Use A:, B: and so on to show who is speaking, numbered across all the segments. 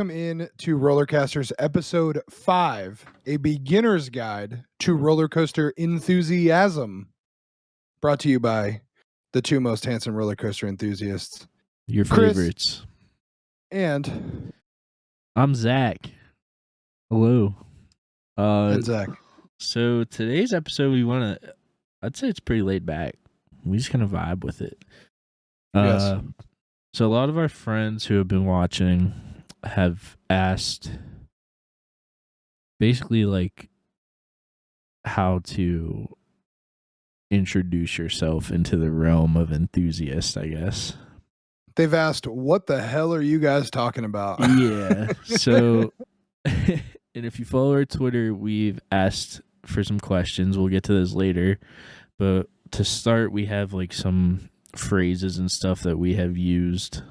A: Welcome in to Rollercasters episode 5, a beginner's guide to roller coaster enthusiasm, brought to you by the two most handsome roller coaster enthusiasts,
B: Your
A: Chris
B: favorites.
A: and
B: I'm Zach. Hello.
A: and Zach.
B: So today's episode, I'd say it's pretty laid back. We just kind of vibe with it.
A: Yes.
B: So a lot of our friends who have been watching have asked basically like how to introduce yourself into the realm of enthusiast, I guess.
A: They've asked, what the hell are you guys talking about?
B: Yeah. So, and if you follow our Twitter, we've asked for some questions. We'll get to those later. But to start, we have like some phrases and stuff that we have used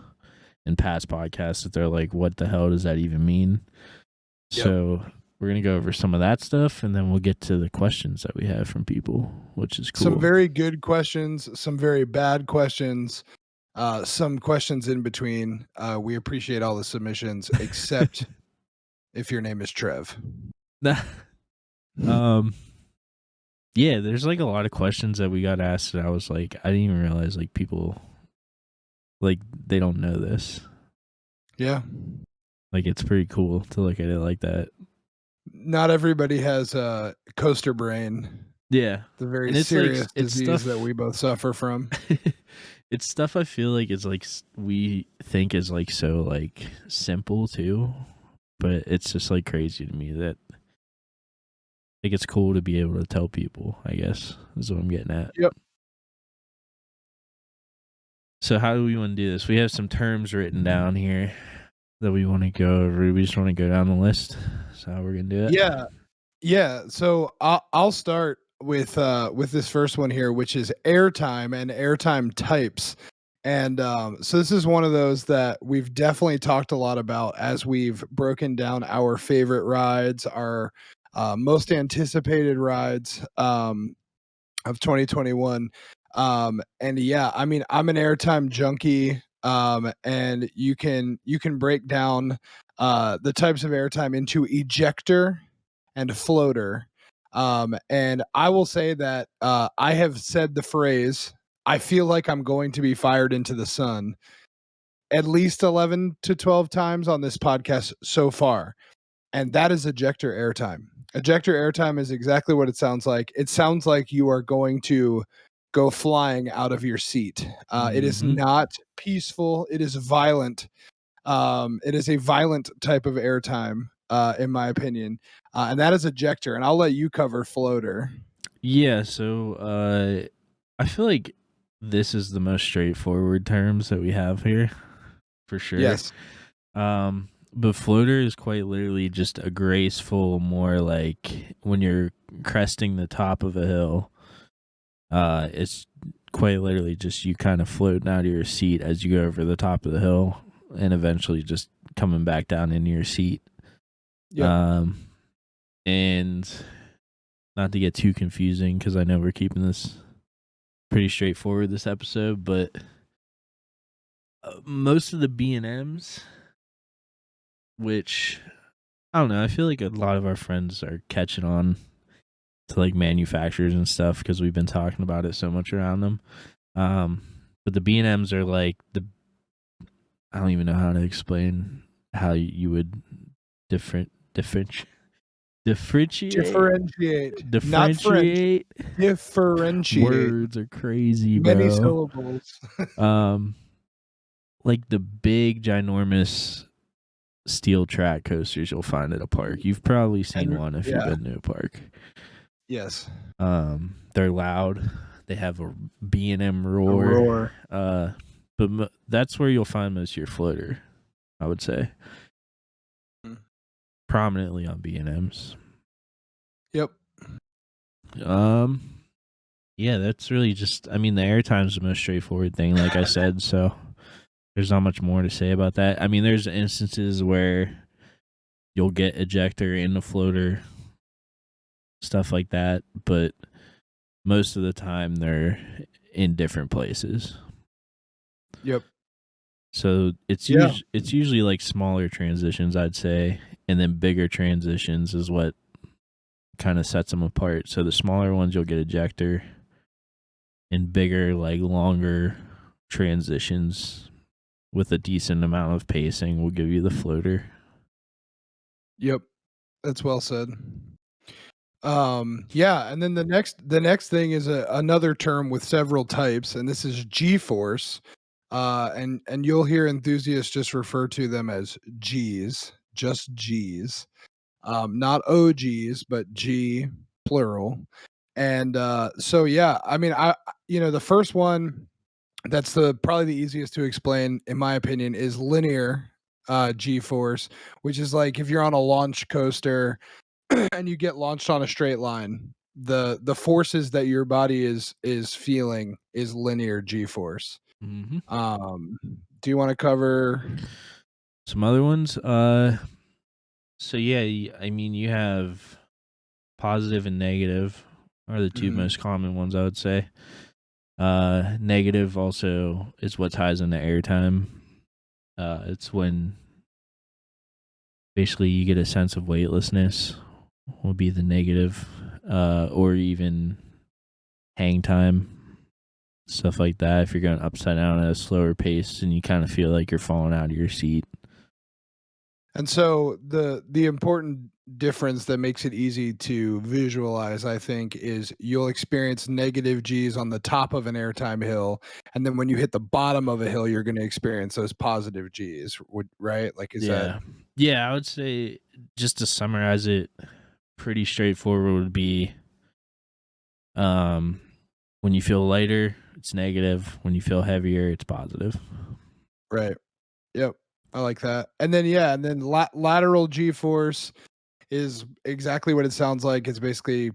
B: in past podcasts that they're like, what the hell does that even mean?
A: Yep.
B: So we're going to go over some of that stuff, and then we'll get to the questions that we have from people, which is cool.
A: Some very good questions, some very bad questions, some questions in between. We appreciate all the submissions, except if your name is Trev.
B: Yeah, there's like a lot of questions that we got asked, and I was like, I didn't even realize like people like they don't know this.
A: Yeah.
B: Like it's pretty cool to look at it like that.
A: Not everybody has a coaster brain.
B: Yeah.
A: The very
B: And it's
A: serious
B: like, it's
A: disease
B: stuff
A: that we both suffer from.
B: It's stuff I feel like is like we think is like so like simple too, but it's just like crazy to me that like it's cool to be able to tell people, I guess, is what I'm getting at.
A: Yep.
B: So how do we want to do this? We have some terms written down here that we want to go over. We just want to go down the list. So how we're gonna do it?
A: Yeah. So I'll start with this first one here, which is airtime and airtime types. And so this is one of those that we've definitely talked a lot about as we've broken down our favorite rides, our most anticipated rides of 2021. And yeah, I mean, I'm an airtime junkie. And you can break down the types of airtime into ejector and floater. And I will say that I have said the phrase, I feel like I'm going to be fired into the sun at least 11 to 12 times on this podcast so far. And that is ejector airtime. Ejector airtime is exactly what it sounds like. It sounds like you are going to go flying out of your seat. It is not peaceful. It is violent. It is a violent type of airtime, in my opinion. And that is ejector. And I'll let you cover floater.
B: Yeah, so I feel like this is the most straightforward terms that we have here, for sure.
A: Yes.
B: But floater is quite literally just a graceful, more like when you're cresting the top of a hill. It's quite literally just you kind of floating out of your seat as you go over the top of the hill, and eventually just coming back down into your seat.
A: Yep.
B: And not to get too confusing, because I know we're keeping this pretty straightforward this episode, but most of the B&Ms, which I don't know, I feel like a lot of our friends are catching on to like manufacturers and stuff because we've been talking about it so much around them. But the B&Ms are like I don't even know how to explain how you would differentiate.
A: Differentiate.
B: Words are crazy, bro.
A: Many syllables.
B: Like the big, ginormous steel track coasters you'll find at a park. You've probably seen one if you've been to a park.
A: Yes.
B: They're loud. They have a B&M roar. But that's where you'll find most of your floater, I would say. Prominently on B&Ms.
A: Yep.
B: Yeah, that's really just, I mean, the airtime's the most straightforward thing, like I said, so there's not much more to say about that. I mean, there's instances where you'll get ejector in the floater, stuff like that, but most of the time they're in different places.
A: Yep.
B: So it's
A: Yeah.
B: usually like smaller transitions, I'd say, and then bigger transitions is what kind of sets them apart. So the smaller ones you'll get ejector, and bigger, like longer transitions with a decent amount of pacing will give you the floater.
A: Yep. That's well said. Yeah, and then the next thing is another term with several types, and this is G-force. And you'll hear enthusiasts just refer to them as G's, just G's. Not OGs, but G plural. And so yeah, I mean, the first one that's the probably the easiest to explain in my opinion is linear G-force, which is like if you're on a launch coaster and you get launched on a straight line, the forces that your body is feeling is linear G-force.
B: Mm-hmm.
A: Do you want to cover?
B: Some other ones. So yeah, I mean, you have positive and negative are the two
A: Mhm.
B: most common ones, I would say. Negative also is what ties into airtime. It's when basically you get a sense of weightlessness will be the negative, or even hang time, stuff like that. If you're going upside down at a slower pace and you kind of feel like you're falling out of your seat.
A: And so the important difference that makes it easy to visualize, I think, is you'll experience negative G's on the top of an airtime hill, and then when you hit the bottom of a hill, you're going to experience those positive G's. Right? Like, is that
B: Yeah, I would say, just to summarize it, pretty straightforward would be, um, when you feel lighter, it's negative. When you feel heavier, it's positive.
A: right? Yep, I like that. And then lateral G-force is exactly what it sounds like. It's basically,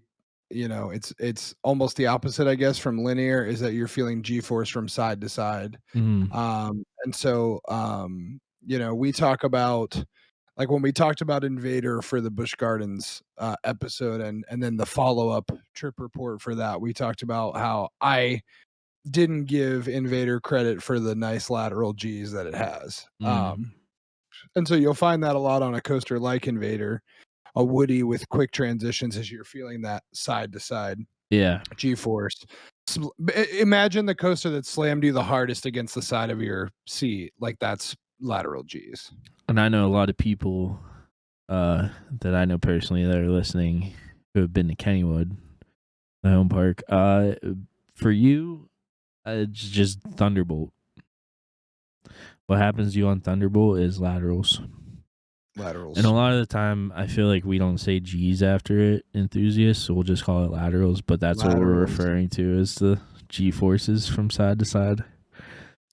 A: it's almost the opposite, I guess, from linear. Is that you're feeling G-force from side to side.
B: Mm.
A: And so, we talk about like when we talked about Invader for the Busch Gardens episode, and then the follow up trip report for that, we talked about how I didn't give Invader credit for the nice lateral G's that it has.
B: Mm.
A: And so you'll find that a lot on a coaster like Invader, a Woody with quick transitions as you're feeling that side to side
B: Yeah.
A: G-force. Imagine the coaster that slammed you the hardest against the side of your seat. Like that's lateral G's.
B: And I know a lot of people that I know personally that are listening who have been to Kennywood, the home park. For you, it's just Thunderbolt. What happens to you on Thunderbolt is laterals.
A: Laterals.
B: And a lot of the time, I feel like we don't say G's after it, enthusiasts, so we'll just call it laterals, but that's what we're referring to as the G forces from side to side.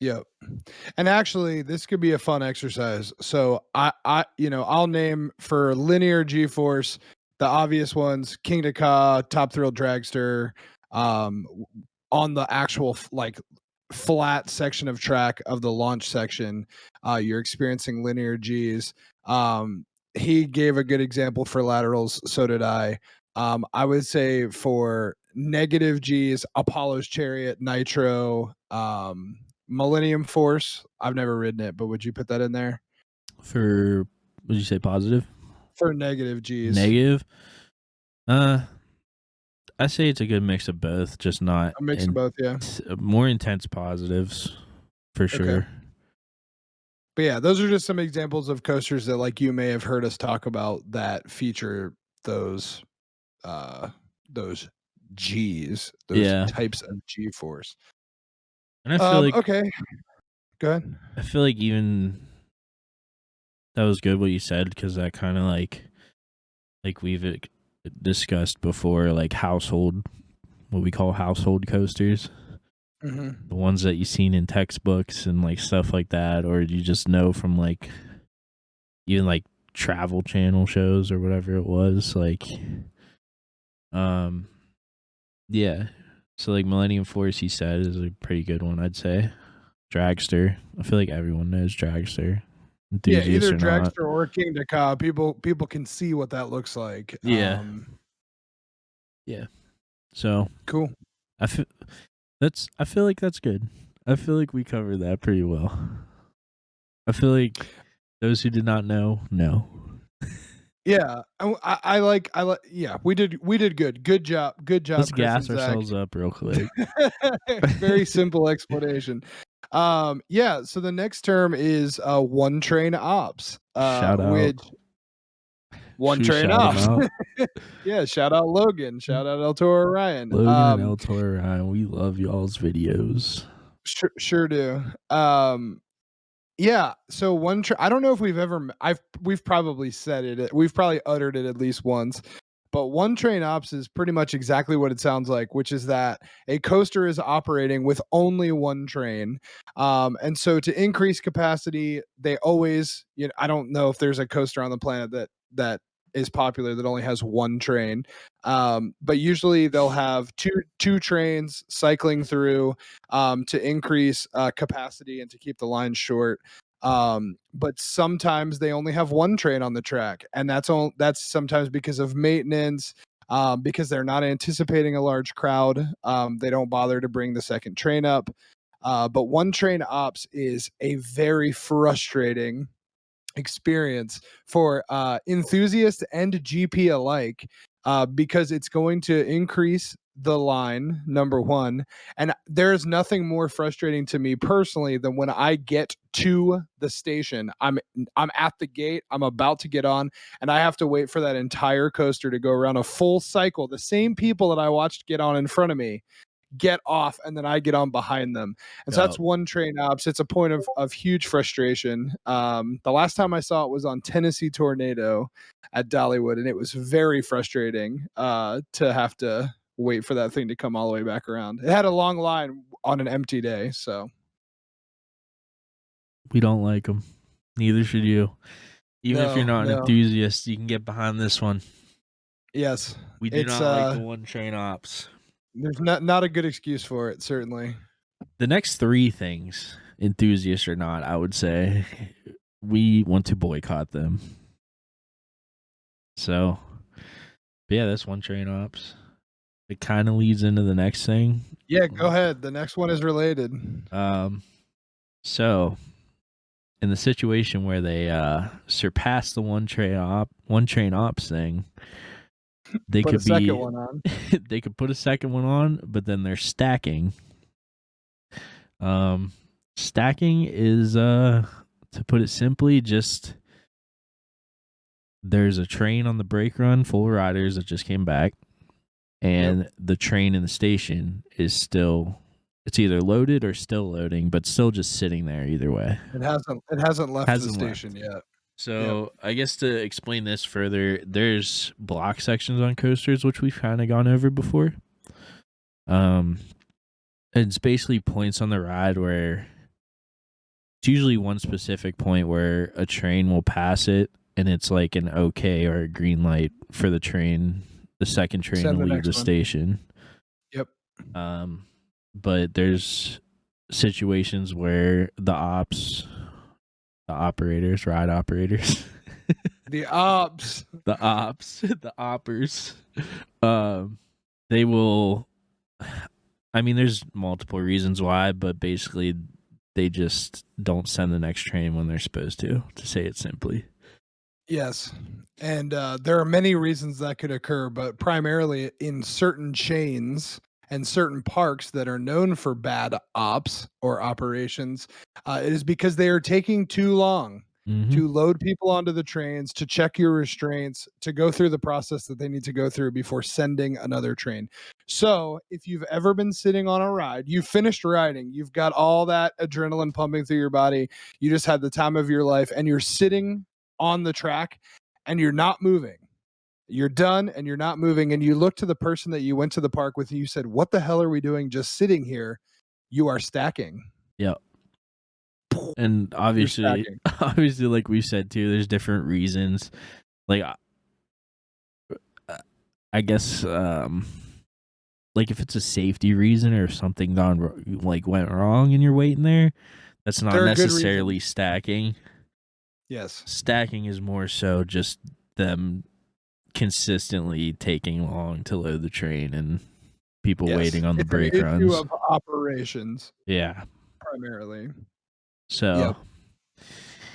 A: Yep. And actually, this could be a fun exercise. So I'll name for linear G-force the obvious ones: King to Ka, Top Thrill Dragster. Um, on the actual like flat section of track of the launch section, you're experiencing linear G's. He gave a good example for laterals. So did I. I would say for negative G's, Apollo's Chariot, Nitro, Millennium Force. I've never ridden it, but would you put that in there?
B: For, would you say positive?
A: For negative G's.
B: Negative? I say it's a good mix of both, just not
A: A mix of both, yeah.
B: more intense positives for sure.
A: Okay. But yeah, those are just some examples of coasters that like you may have heard us talk about that feature those those G's, those
B: Yeah.
A: types of G-force.
B: And I feel like
A: Okay. Go ahead.
B: I feel like even that was good what you said, because that kind of like we've discussed before, like household, what we call household coasters.
A: Mm-hmm.
B: The ones that you've seen in textbooks and like stuff like that, or you just know from like even like Travel Channel shows or whatever it was. Like, yeah. So like Millennium Force, he said, is a pretty good one, I'd say. Dragster. I feel like everyone knows Dragster.
A: Yeah,
B: Enthusiasts
A: either
B: or not.
A: Dragster or King to Ka. People can see what that looks like.
B: Yeah. Yeah. So
A: Cool.
B: I feel like that's good. I feel like we covered that pretty well. I feel like those who did not know.
A: Yeah, I like yeah, we did good. Good job,
B: Let's
A: Chris and
B: gas
A: Zach.
B: ourselves up real quick.
A: Very simple explanation. Yeah, so the next term is one train ops.
B: Shout out.
A: Which one
B: Should we
A: train
B: shout 'em
A: ops.
B: out?
A: Yeah, shout out Logan, shout out El Toro Ryan.
B: Logan and El Toro Ryan, we love y'all's videos.
A: Sure do. Yeah, so I don't know if we've probably said it. We've probably uttered it at least once. But one train ops is pretty much exactly what it sounds like, which is that a coaster is operating with only one train. And so to increase capacity, they always, I don't know if there's a coaster on the planet that is popular that only has one train. But usually they'll have two trains cycling through to increase capacity and to keep the line short. But sometimes they only have one train on the track, and that's sometimes because of maintenance, because they're not anticipating a large crowd. They don't bother to bring the second train up. But one train ops is a very frustrating experience for enthusiasts and GP alike, because it's going to increase the line, number one. And there's nothing more frustrating to me personally than when I get to the station. I'm at the gate, I'm about to get on, and I have to wait for that entire coaster to go around a full cycle. The same people that I watched get on in front of me get off, and then I get on behind them. And so that's one train ops. It's a point of huge frustration. The last time I saw it was on Tennessee Tornado at Dollywood, and it was very frustrating to have to wait for that thing to come all the way back around. It had a long line on an empty day, so
B: we don't like them. Neither should you. Even if you're not an
A: No.
B: enthusiast, you can get behind this one.
A: Yes,
B: We do not like the one train ops.
A: There's not a good excuse for it, certainly.
B: The next three things, enthusiast or not, I would say we want to boycott them. So, but yeah, that's one train ops. It kind of leads into the next thing.
A: Yeah, go ahead. The next one is related.
B: So in the situation where they surpass the one train ops thing, they
A: put
B: could
A: a second one on.
B: they could put a second one on, but then they're stacking. Stacking is to put it simply, just there's a train on the brake run full of riders that just came back, and the train in the station is still, it's either loaded or still loading, but still just sitting there either way.
A: It hasn't left the station yet.
B: So I guess to explain this further, there's block sections on coasters, which we've kind of gone over before. It's basically points on the ride where it's usually one specific point where a train will pass it, and it's like an okay or a green light for the train, the second train to leave the station.
A: Yep.
B: But there's situations where the ride operators,
A: the oppers, they
B: will, I mean, there's multiple reasons why, but basically they just don't send the next train when they're supposed to say it simply.
A: Yes. And there are many reasons that could occur, but primarily in certain chains and certain parks that are known for bad ops or operations, it is because they are taking too long to load people onto the trains, to check your restraints, to go through the process that they need to go through before sending another train. So if you've ever been sitting on a ride, you finished riding, you've got all that adrenaline pumping through your body, you just had the time of your life, and you're sitting on the track and you're not moving. You're done and you're not moving, and you look to the person that you went to the park with and you said, "What the hell are we doing just sitting here?" You are stacking.
B: Yep. And obviously, like we said too, there's different reasons. Like, I guess, like if it's a safety reason or something went wrong and you're waiting there, that's not necessarily stacking.
A: Yes.
B: Stacking is more so just them consistently taking long to load the train and people waiting on the brake runs.
A: Of operations.
B: Yeah.
A: Primarily.
B: So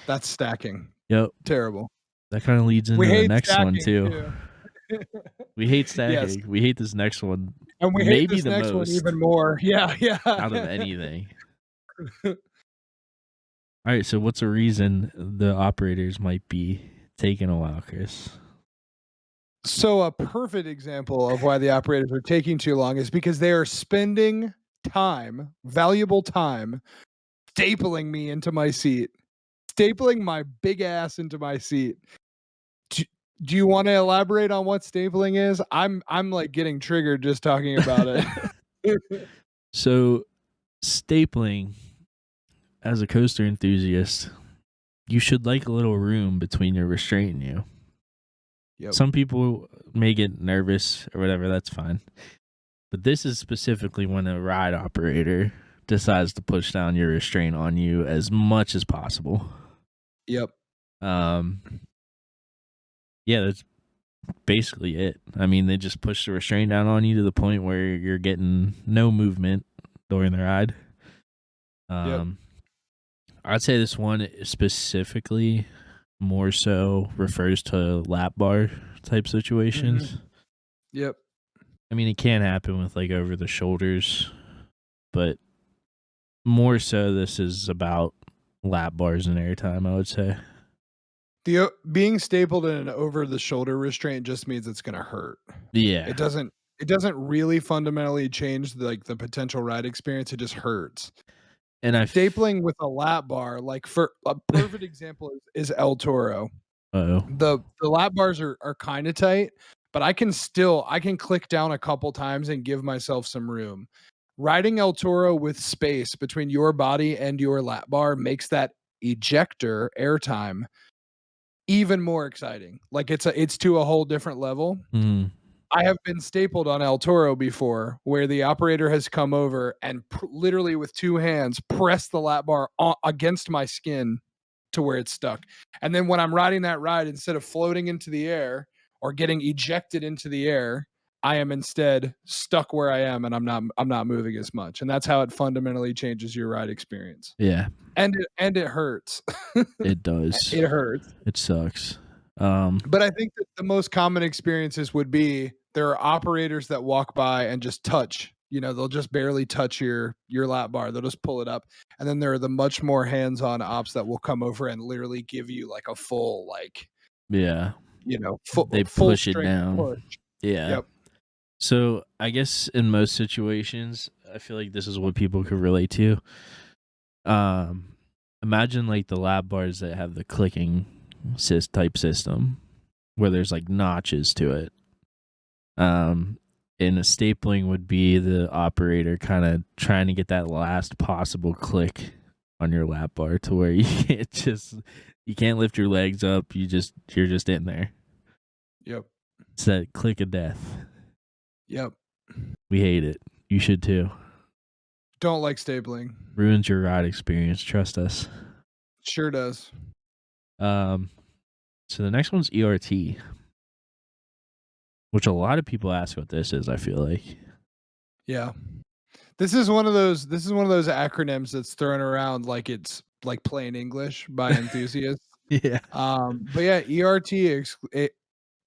A: That's stacking.
B: Yep.
A: Terrible.
B: That kind of leads into
A: We
B: the
A: hate
B: next one
A: stacking
B: too. We hate
A: Yes.
B: stacking. We hate this next one.
A: And we hate
B: Maybe
A: this
B: the
A: next one
B: most
A: even more. Yeah.
B: out of anything. All right, so what's a reason the operators might be taking a while, Chris?
A: So a perfect example of why the operators are taking too long is because they are spending time, valuable time, stapling me into my seat, stapling my big ass into my seat. Do you want to elaborate on what stapling is? I'm like getting triggered just talking about it.
B: So stapling, as a coaster enthusiast, you should like a little room between your restraint and you.
A: Yep.
B: Some people may get nervous or whatever, that's fine. But this is specifically when a ride operator decides to push down your restraint on you as much as possible.
A: Yep.
B: Yeah, that's basically it. I mean, they just push the restraint down on you to the point where you're getting no movement during the ride.
A: Yep.
B: I'd say this one specifically more so refers to lap bar type situations.
A: Mm-hmm. Yep.
B: I mean, it can happen with like over the shoulders, but more so this is about lap bars and airtime, I would say.
A: The being stapled in an over the shoulder restraint just means it's going to hurt.
B: Yeah.
A: It doesn't really fundamentally change the potential ride experience. It just hurts.
B: And
A: stapling with a lap bar, like for a perfect example is El Toro. The lap bars are kind of tight, but I can click down a couple times and give myself some room. Riding El Toro with space between your body and your lap bar makes that ejector airtime even more exciting. Like it's to a whole different level. I have been stapled on El Toro before where the operator has come over and literally with two hands pressed the lap bar against my skin to where it's stuck. And then when I'm riding that ride, instead of floating into the air or getting ejected into the air, I am instead stuck where I am and I'm not moving as much. And that's how it fundamentally changes your ride experience.
B: Yeah.
A: And it hurts.
B: It does.
A: It hurts.
B: It sucks.
A: But I think that the most common experiences would be there are operators that walk by and just touch. They'll just barely touch your lap bar. They'll just pull it up. And then there are the much more hands-on ops that will come over and literally give you like a full
B: they
A: full
B: push it down.
A: Push.
B: Yeah.
A: Yep.
B: So I guess in most situations, I feel like this is what people could relate to. Imagine like the lap bars that have the clicking type system where there's like notches to it. And a stapling would be the operator kind of trying to get that last possible click on your lap bar to where you can't lift your legs up. You're just in there.
A: Yep.
B: It's that click of death.
A: Yep.
B: We hate it. You should too.
A: Don't like stapling.
B: Ruins your ride experience. Trust us.
A: Sure does.
B: So the next one's ERT, which a lot of people ask what this is, I feel like.
A: Yeah. This is one of those acronyms that's thrown around like it's like plain English by enthusiasts.
B: Yeah.
A: But yeah,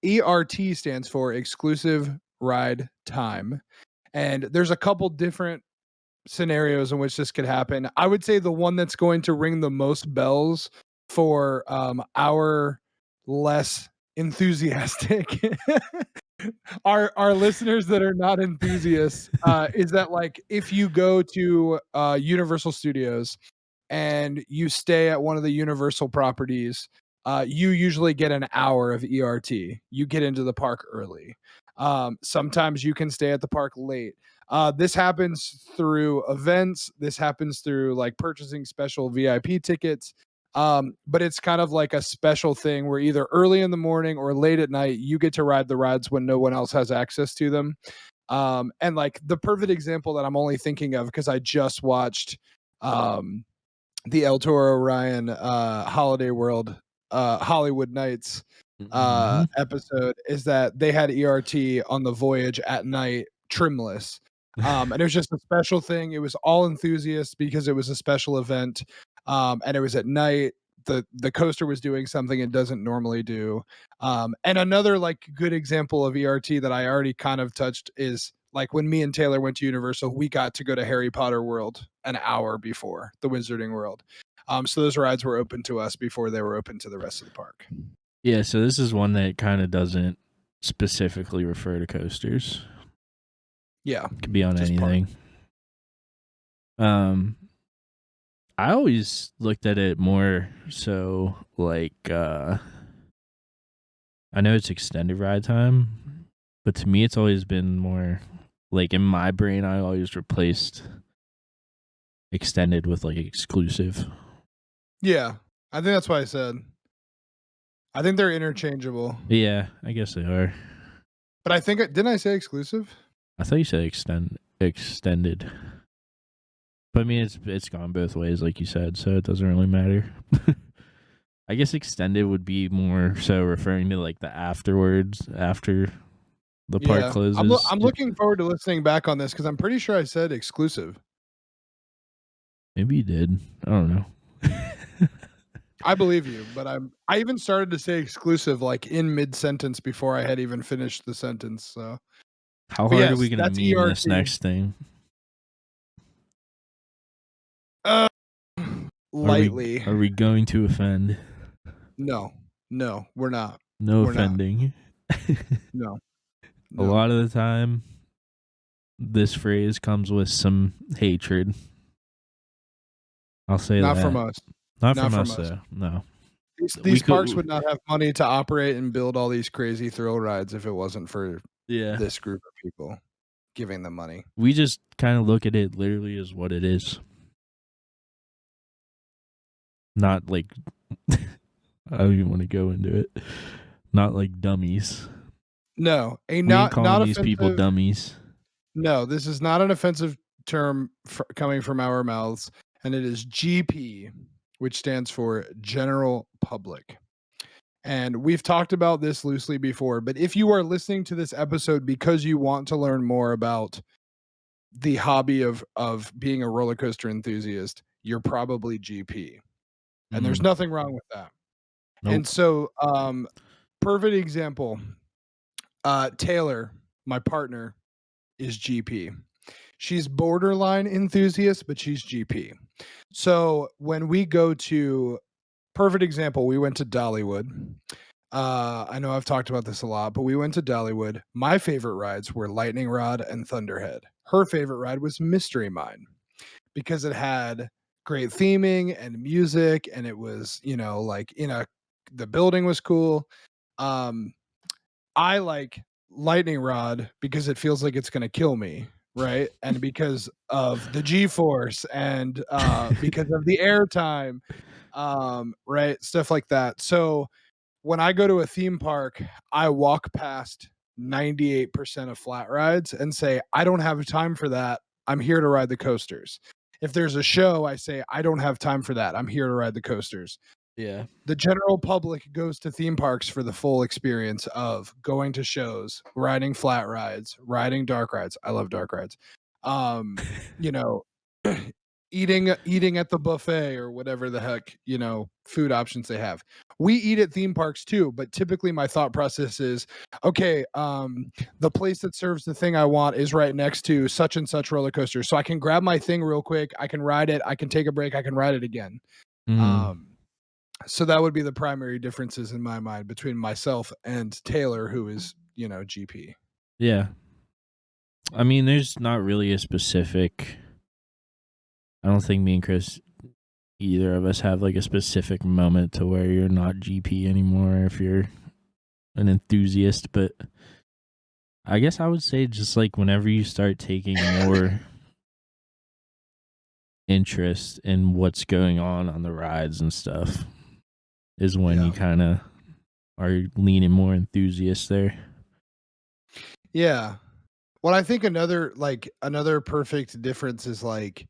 A: ERT stands for exclusive ride time. And there's a couple different scenarios in which this could happen. I would say the one that's going to ring the most bells for our less enthusiastic our listeners that are not enthusiasts is that like if you go to Universal Studios and you stay at one of the Universal properties, you usually get an hour of ERT. You get into the park early. Sometimes you can stay at the park late. This happens through events. This happens through like purchasing special VIP tickets. But it's kind of like a special thing where either early in the morning or late at night, you get to ride the rides when no one else has access to them. And like the perfect example that I'm only thinking of because I just watched the El Toro Ryan Holiday World Hollywood Nights episode is that they had ERT on the voyage at night trimless. And it was just a special thing. It was all enthusiasts because it was a special event. And it was at night. the coaster was doing something it doesn't normally do. And another like good example of ERT that I already kind of touched is like when me and Taylor went to Universal, we got to go to Harry Potter World an hour before the Wizarding World. So those rides were open to us before they were open to the rest of the park.
B: Yeah, so this is one that kind of doesn't specifically refer to coasters.
A: Yeah,
B: It could be on
A: just
B: anything. I always looked at it more so like I know it's extended ride time, but to me it's always been more like in my brain I always replaced extended with like exclusive.
A: Yeah, I think that's why I said. I think they're interchangeable.
B: Yeah, I guess they are.
A: But I think didn't I say exclusive?
B: I thought you said extended. But I mean it's gone both ways like you said, so it doesn't really matter. I guess extended would be more so referring to like the afterwards after the park closes.
A: I'm looking forward to listening back on this because I'm pretty sure I said exclusive.
B: Maybe you did. I don't know.
A: I believe you, but I even started to say exclusive like in mid sentence before I had even finished the sentence. So
B: how hard are
A: yes,
B: we going to
A: that's
B: meme
A: ERT.
B: this next thing?
A: Lightly.
B: Are we going to offend?
A: No, we're not.
B: No
A: We're not.
B: offending.
A: No.
B: A lot of the time, this phrase comes with some hatred. I'll say
A: not
B: that.
A: From us.
B: Not from us, though. No.
A: These parks would not have money to operate and build all these crazy thrill rides if it wasn't for this group of people giving them money.
B: We just kind of look at it literally as what it is. Not like I don't even want to go into it. Not like dummies.
A: No,
B: we ain't calling these people dummies.
A: No, this is not an offensive term coming from our mouths, and it is GP, which stands for General Public. And we've talked about this loosely before, but if you are listening to this episode because you want to learn more about the hobby of being a roller coaster enthusiast, you're probably GP. And there's nothing wrong with that. Nope. And so perfect example, Taylor, my partner, is GP. She's borderline enthusiast, but she's GP. So when we go to, perfect example, we went to Dollywood. I know I've talked about this a lot, but we went to Dollywood. My favorite rides were Lightning Rod and Thunderhead. Her favorite ride was Mystery Mine because it had great theming and music, and it was, like the building was cool. I like Lightning Rod because it feels like it's going to kill me, right? And because of the G-Force and because of the airtime, right? Stuff like that. So when I go to a theme park, I walk past 98% of flat rides and say, I don't have time for that. I'm here to ride the coasters. If there's a show, I say, I don't have time for that. I'm here to ride the coasters.
B: Yeah.
A: The general public goes to theme parks for the full experience of going to shows, riding flat rides, riding dark rides. I love dark rides. Eating at the buffet or whatever the heck, food options they have. We eat at theme parks too, but typically my thought process is, okay, the place that serves the thing I want is right next to such and such roller coaster. So I can grab my thing real quick. I can ride it. I can take a break. I can ride it again. So that would be the primary differences in my mind between myself and Taylor, who is, GP.
B: Yeah. I mean, there's not really a specific, I don't think me and Chris, either of us have like a specific moment to where you're not GP anymore if you're an enthusiast, but I guess I would say just like whenever you start taking more interest in what's going on the rides and stuff is when you kind of are leaning more enthusiast there.
A: Yeah. Well, I think another perfect difference is like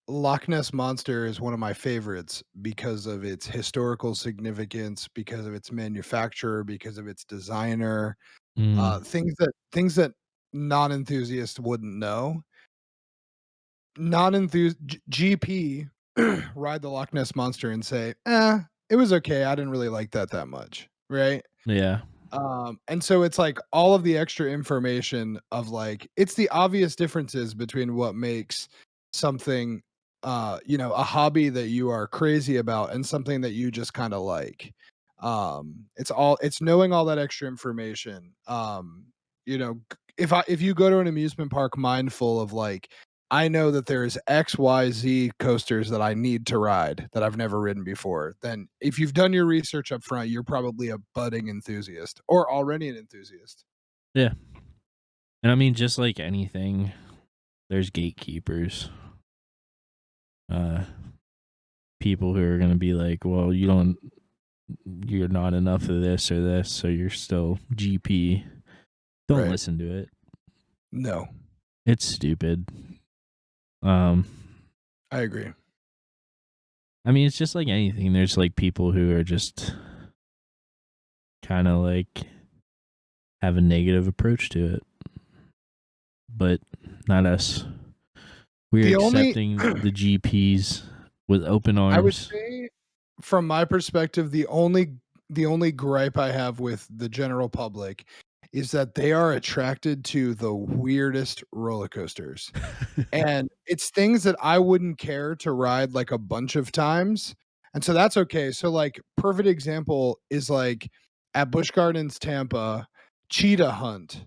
A: Loch Ness Monster is one of my favorites because of its historical significance, because of its manufacturer, because of its designer, things that non-enthusiasts wouldn't know. GP ride the Loch Ness Monster and say, it was okay. I didn't really like that much, right?
B: Yeah.
A: And so it's like all of the extra information of like it's the obvious differences between what makes something a hobby that you are crazy about and something that you just kind of like. It's knowing all that extra information. If you go to an amusement park mindful of like I know that there's XYZ coasters that I need to ride that I've never ridden before. Then, if you've done your research up front, you're probably a budding enthusiast or already an enthusiast.
B: Yeah. And I mean, just like anything, there's gatekeepers. People who are going to be like, well, you're not enough of this or this, so you're still GP. Don't
A: Right.
B: listen to it.
A: No,
B: It's stupid.
A: I agree.
B: I mean, it's just like anything. There's like people who are just kind of like have a negative approach to it, but not us. We're
A: The only
B: accepting the GPs with open
A: I would
B: arms.
A: say, from my perspective, the only gripe I have with the general public is that they are attracted to the weirdest roller coasters. And it's things that I wouldn't care to ride like a bunch of times. And so that's okay. So like perfect example is like at Busch Gardens Tampa, Cheetah Hunt.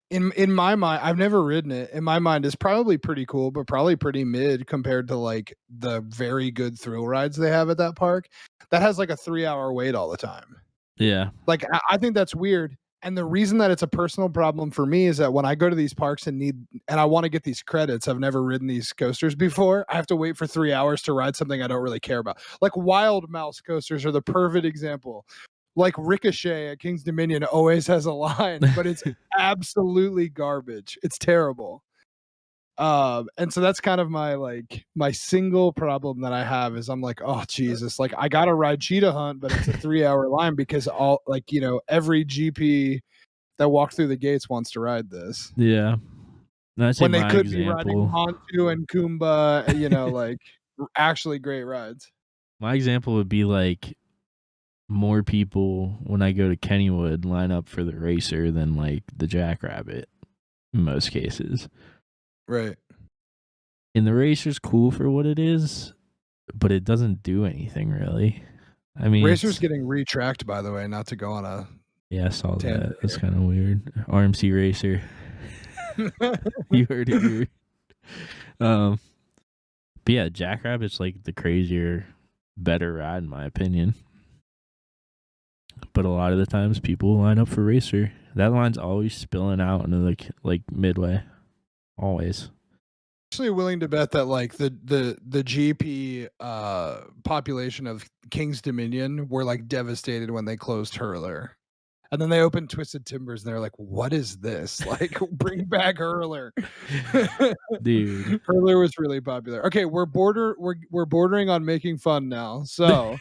A: In my mind, I've never ridden it. In my mind, it's probably pretty cool, but probably pretty mid compared to like the very good thrill rides they have at that park. That has like a 3-hour wait all the time.
B: Yeah.
A: Like I think that's weird. And the reason that it's a personal problem for me is that when I go to these parks and I want to get these credits, I've never ridden these coasters before. I have to wait for 3 hours to ride something I don't really care about. Like Wild Mouse coasters are the perfect example. Like Ricochet at King's Dominion always has a line, but it's absolutely garbage. It's terrible. And so that's kind of my single problem that I have is I'm like, oh Jesus, like I gotta ride Cheetah Hunt, but it's a 3-hour line because every GP that walked through the gates wants to ride this.
B: Yeah. And I'd say
A: When they
B: my
A: could be riding
B: example,
A: Montu and Kumba, like actually great rides.
B: would be like more people when I go to Kennywood line up for the racer than like the Jackrabbit in most cases.
A: Right.
B: And the racer's cool for what it is, but it doesn't do anything really. I mean,
A: Racer's getting retracked, by the way, not to go on a
B: yeah, I saw
A: tangent
B: that. That's kind of weird. RMC racer. You heard it here. But yeah, Jackrabbit's like the crazier, better ride in my opinion. But a lot of the times people line up for racer. That line's always spilling out into like midway. Always.
A: Actually willing to bet that like the GP population of King's Dominion were like devastated when they closed Hurler. And then they opened Twisted Timbers and they're like, what is this? Like bring back Hurler.
B: Dude.
A: Hurler was really popular. Okay, we're bordering on making fun now. So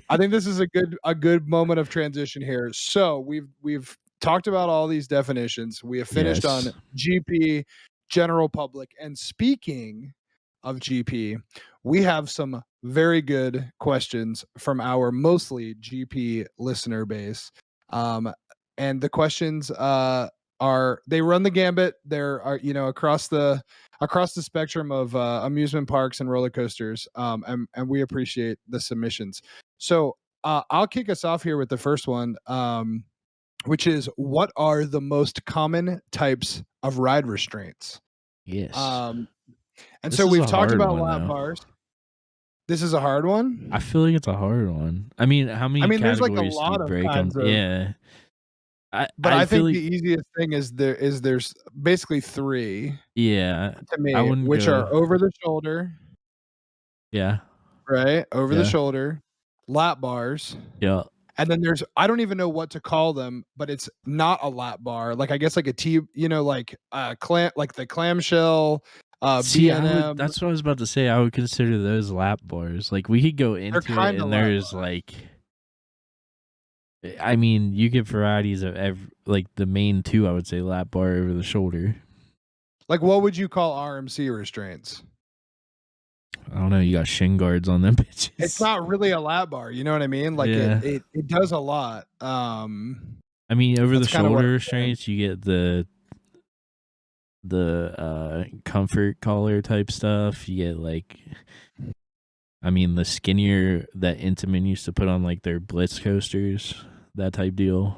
A: I think this is a good moment of transition here. So we've talked about all these definitions. We have finished on GP, general public, and speaking of GP, we have some very good questions from our mostly GP listener base. And the questions they run the gambit. They're across the spectrum of amusement parks and roller coasters. And we appreciate the submissions. So I'll kick us off here with the first one, which is what are the most common types of ride restraints?
B: Yes.
A: And
B: This
A: so
B: is
A: we've
B: a
A: talked
B: hard
A: about
B: one,
A: lap
B: though.
A: bars. This is a hard one.
B: I feel like it's a hard one. I mean, how many
A: there's like a
B: categories do
A: lot
B: you
A: of
B: break them?
A: kinds of.
B: Yeah.
A: But
B: I
A: I
B: feel
A: think
B: like,
A: the easiest thing is there's basically 3
B: yeah,
A: to
B: I
A: me,
B: wouldn't
A: which
B: go.
A: are over the shoulder,
B: Yeah.
A: right? Over the
B: Yeah.
A: shoulder, lap bars,
B: Yeah.
A: and then there's I don't even know what to call them, but it's not a lap bar. Like I guess like a T, like like the clamshell,
B: See,
A: B&M.
B: that's what I was about to say. I would consider those lap bars. Like we could go
A: They're
B: into it
A: kind of
B: and
A: lap
B: there's like, I mean, you get varieties of like the main 2, I would say lap bar over the shoulder.
A: Like what would you call RMC restraints?
B: I don't know. You got shin guards on them bitches.
A: It's not really a lap bar. You know what I mean? Like
B: Yeah.
A: it does a lot.
B: I mean, over the
A: That's kinda what
B: shoulder
A: I'm
B: restraints, you get the comfort collar type stuff. You get like, I mean, the skinnier that Intamin used to put on like their Blitz coasters, that type deal.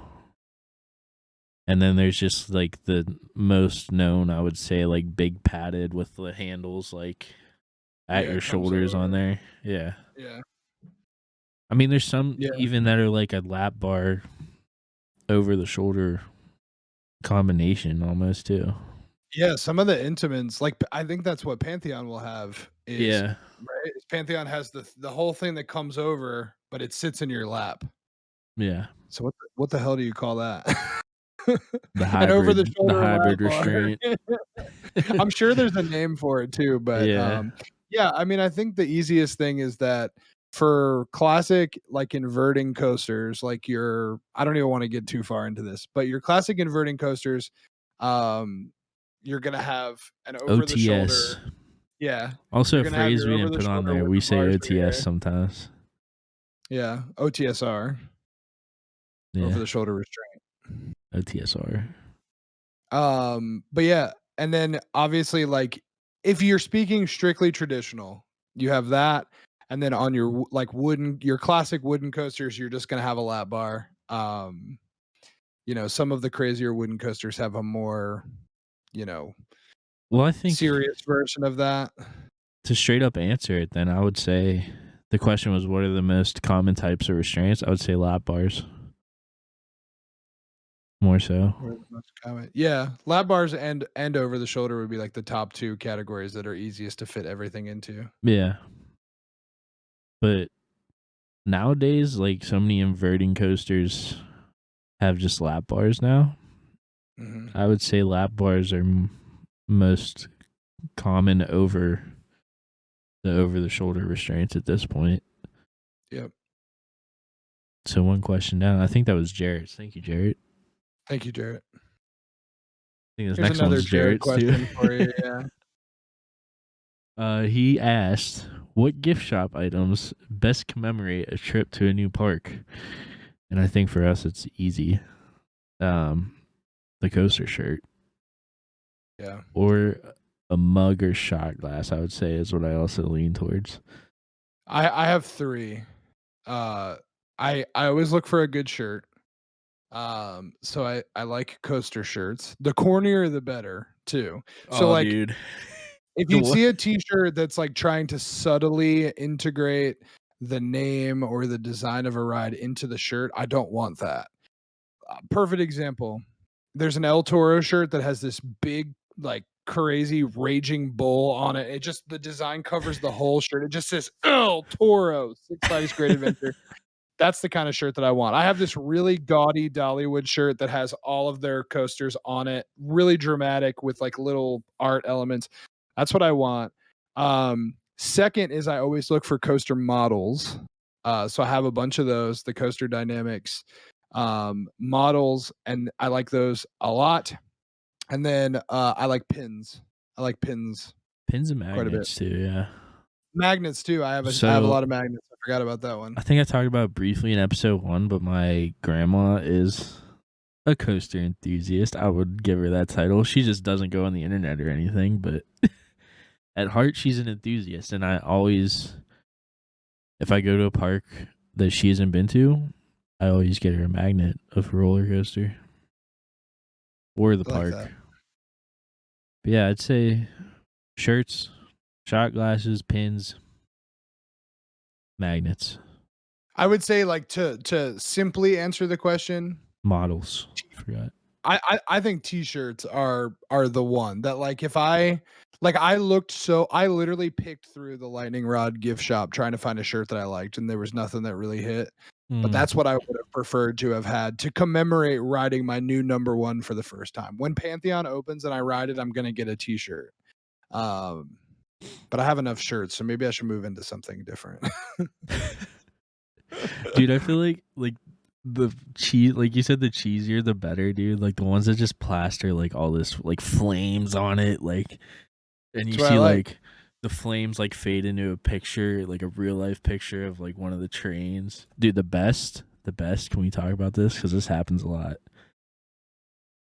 B: And then there's just like the most known, I would say, like big padded with the handles like at
A: Yeah,
B: your
A: it comes
B: shoulders on
A: over.
B: there. Yeah.
A: Yeah.
B: I mean, there's some
A: Yeah.
B: even that are like a lap bar over the shoulder combination almost too.
A: Yeah, some of the Intamins, like I think that's what Pantheon will have is
B: Yeah.
A: right. Pantheon has the whole thing that comes over, but it sits in your lap.
B: Yeah.
A: So what the hell do you call that?
B: The
A: An over the
B: the
A: shoulder lap
B: hybrid
A: bar.
B: restraint.
A: I'm sure there's a name for it too, but
B: Yeah.
A: yeah, I mean I think the easiest thing is that for classic like inverting coasters, like your I don't even want to get too far into this, but your classic inverting coasters, um, you're gonna have an over the shoulder.
B: OTS.
A: Yeah.
B: Also
A: You're
B: a
A: gonna have
B: phrase
A: your
B: we
A: over
B: didn't
A: the
B: put on
A: shoulder
B: there.
A: with
B: We
A: the
B: say
A: bars for your
B: OTS
A: hair.
B: sometimes.
A: Yeah. OTSR.
B: Yeah.
A: Over the shoulder restraint.
B: OTSR.
A: But yeah, and then obviously like if you're speaking strictly traditional, you have that, and then on your like wooden, your classic wooden coasters, you're just gonna have a lap bar. You know, some of the crazier wooden coasters have a more, you know,
B: Well, I think
A: serious version of that.
B: to straight up answer it, then I would say the question was, what are the most common types of restraints? I would say lap bars. More so.
A: Where the most common, yeah, lap bars and over the shoulder would be like the top two categories that are easiest to fit everything into.
B: Yeah. But nowadays, like so many inverting coasters have just lap bars now.
A: Mhm.
B: I would say lap bars are most common over the shoulder restraints at this point.
A: Yep.
B: So one question down. I think that was Jarrett's. Thank you, Jarrett.
A: Thank you, Jarrett.
B: I think this
A: Here's
B: next
A: another
B: one's
A: Jarrett
B: Jarrett's too.
A: question for you. Yeah.
B: He asked, "What gift shop items best commemorate a trip to a new park?" And I think for us, it's easy. The coaster shirt,
A: Yeah.
B: or a mug or shot glass. I would say is what I also lean towards.
A: I have three. I always look for a good shirt. So I like coaster shirts. The cornier the better too. So
B: Oh,
A: like
B: dude.
A: if you see a t-shirt that's like trying to subtly integrate the name or the design of a ride into the shirt, I don't want that. Perfect example. There's an El Toro shirt that has this big like crazy raging bull on it. It just the design covers the whole shirt. It just says El Toro, Six Flags Great Adventure. That's the kind of shirt that I want. I have this really gaudy Dollywood shirt that has all of their coasters on it, really dramatic with like little art elements. That's what I want. Second is I always look for coaster models. So I have a bunch of those, the Coaster Dynamics models, and I like those a lot. And then I like pins. I like pins
B: Pins and
A: quite a bit.
B: magnets too, yeah.
A: Magnets too. I have a
B: So
A: lot of magnets. I forgot about that one.
B: I think I talked about it briefly in episode 1, but my grandma is a coaster enthusiast. I would give her that title. She just doesn't go on the internet or anything, but at heart, she's an enthusiast. And I always, if I go to a park that she hasn't been to, I always get her a magnet of a roller coaster or the
A: I like
B: park.
A: that.
B: But yeah, I'd say shirts, shot glasses, pins, magnets,
A: I would say like to simply answer the question,
B: models. I forgot.
A: I think t-shirts are the one that like if I like I literally picked through the lightning rod gift shop trying to find a shirt that I liked and there was nothing that really hit. But that's what I would have preferred to have had to commemorate riding my new number one for the first time. When Pantheon opens and I ride it, I'm gonna get a t-shirt. But I have enough shirts, so maybe I should move into something different.
B: Dude, I feel like the cheese, like you said, the cheesier the better, dude. Like the ones that just plaster like all this like flames on it, like, and you
A: That's what I
B: see
A: like.
B: like the flames like fade into a picture, like a real life picture of like one of the trains. Dude, the best. Can we talk about this? Because this happens a lot.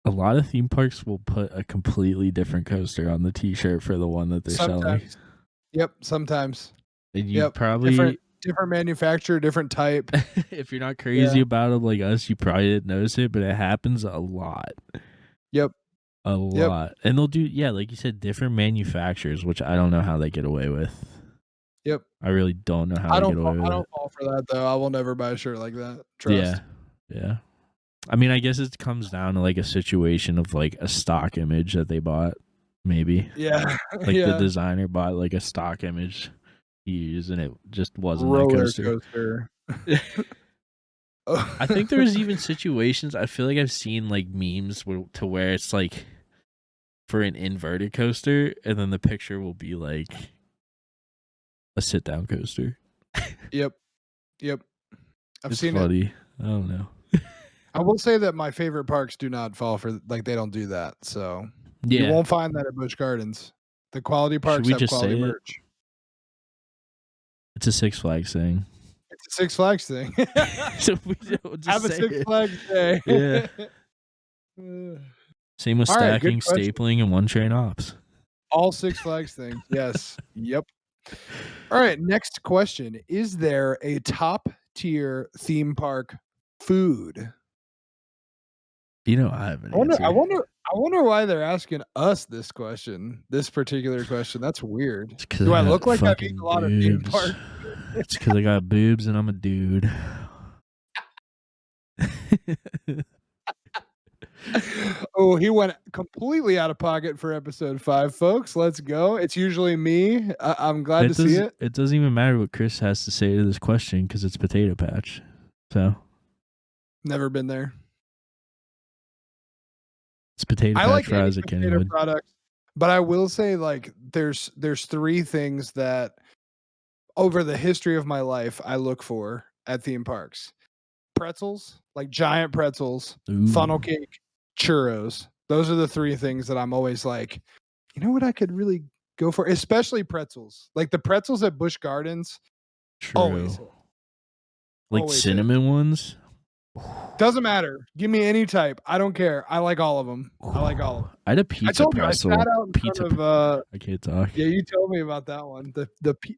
B: A lot of theme parks will put a completely different coaster on the T-shirt for the one that they're selling.
A: Yep, sometimes.
B: And you probably
A: different manufacturer, different type.
B: If you're not crazy about it like us, you probably didn't notice it, but it happens a lot.
A: Yep.
B: A lot. And they'll do, like you said, different manufacturers, which I don't know how they get away with.
A: Yep.
B: I really don't know how they get away with it.
A: I don't fall for that, though. I will never buy a shirt like that. Trust.
B: Yeah. I mean, I guess it comes down to like a situation of like a stock image that they bought, maybe.
A: Yeah.
B: Like the designer bought like a stock image he used, and it just wasn't
A: roller
B: that coaster.
A: Oh.
B: I think there was even situations, I feel like I've seen like memes to where it's like for an inverted coaster, and then the picture will be like a sit down coaster.
A: Yep. I've seen
B: funny.
A: it.
B: I don't know.
A: I will say that my favorite parks do not fall for, like, they don't do that. So you won't find that at Busch Gardens. The quality parks have quality merch.
B: It's a Six Flags thing.
A: It's a Six Flags thing.
B: So we don't just
A: have a Six Flags day.
B: Yeah. Same with stacking, stapling, and one train ops.
A: All Six Flags things. Yes. Yep. All right. Next question. Is there a top tier theme park food?
B: You know, I have an answer.
A: I wonder why they're asking us this question, this particular question. That's weird. Do I look like I've eaten a lot of theme park?
B: It's because I got boobs and I'm a dude.
A: Oh, he went completely out of pocket for episode 5, folks. Let's go. It's usually me. I'm glad to see it.
B: It doesn't even matter what Chris has to say to this question because it's Potato Patch. So,
A: never been there.
B: It's Potato Patch for Isaac
A: potato products, but I will say, like, there's 3 things that over the history of my life I look for at theme parks. Pretzels, like giant pretzels, funnel cake, churros. Those are the 3 things that I'm always like, you know what I could really go for? Especially pretzels. Like the pretzels at Busch Gardens.
B: True.
A: Always.
B: Like always cinnamon ones?
A: Doesn't matter. Give me any type. I don't care. I like all of them. I like all of them.
B: I had a pizza pretzel.
A: I sat out in front of,
B: I can't talk.
A: Yeah, you told me about that one.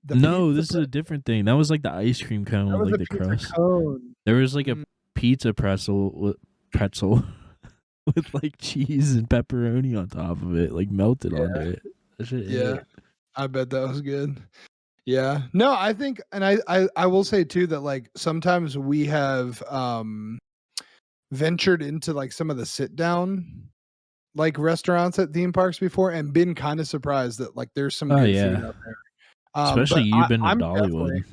B: No, this is a different thing. That was like the ice cream cone, like the crust.
A: Cone.
B: There was like a pizza pretzel with like cheese and pepperoni on top of it, like melted onto it. That shit
A: I bet that was good. Yeah. No, I think, and I will say too that like sometimes we have ventured into like some of the sit down like restaurants at theme parks before and been kind of surprised that like there's some good food out there.
B: Especially you've been to Dollywood.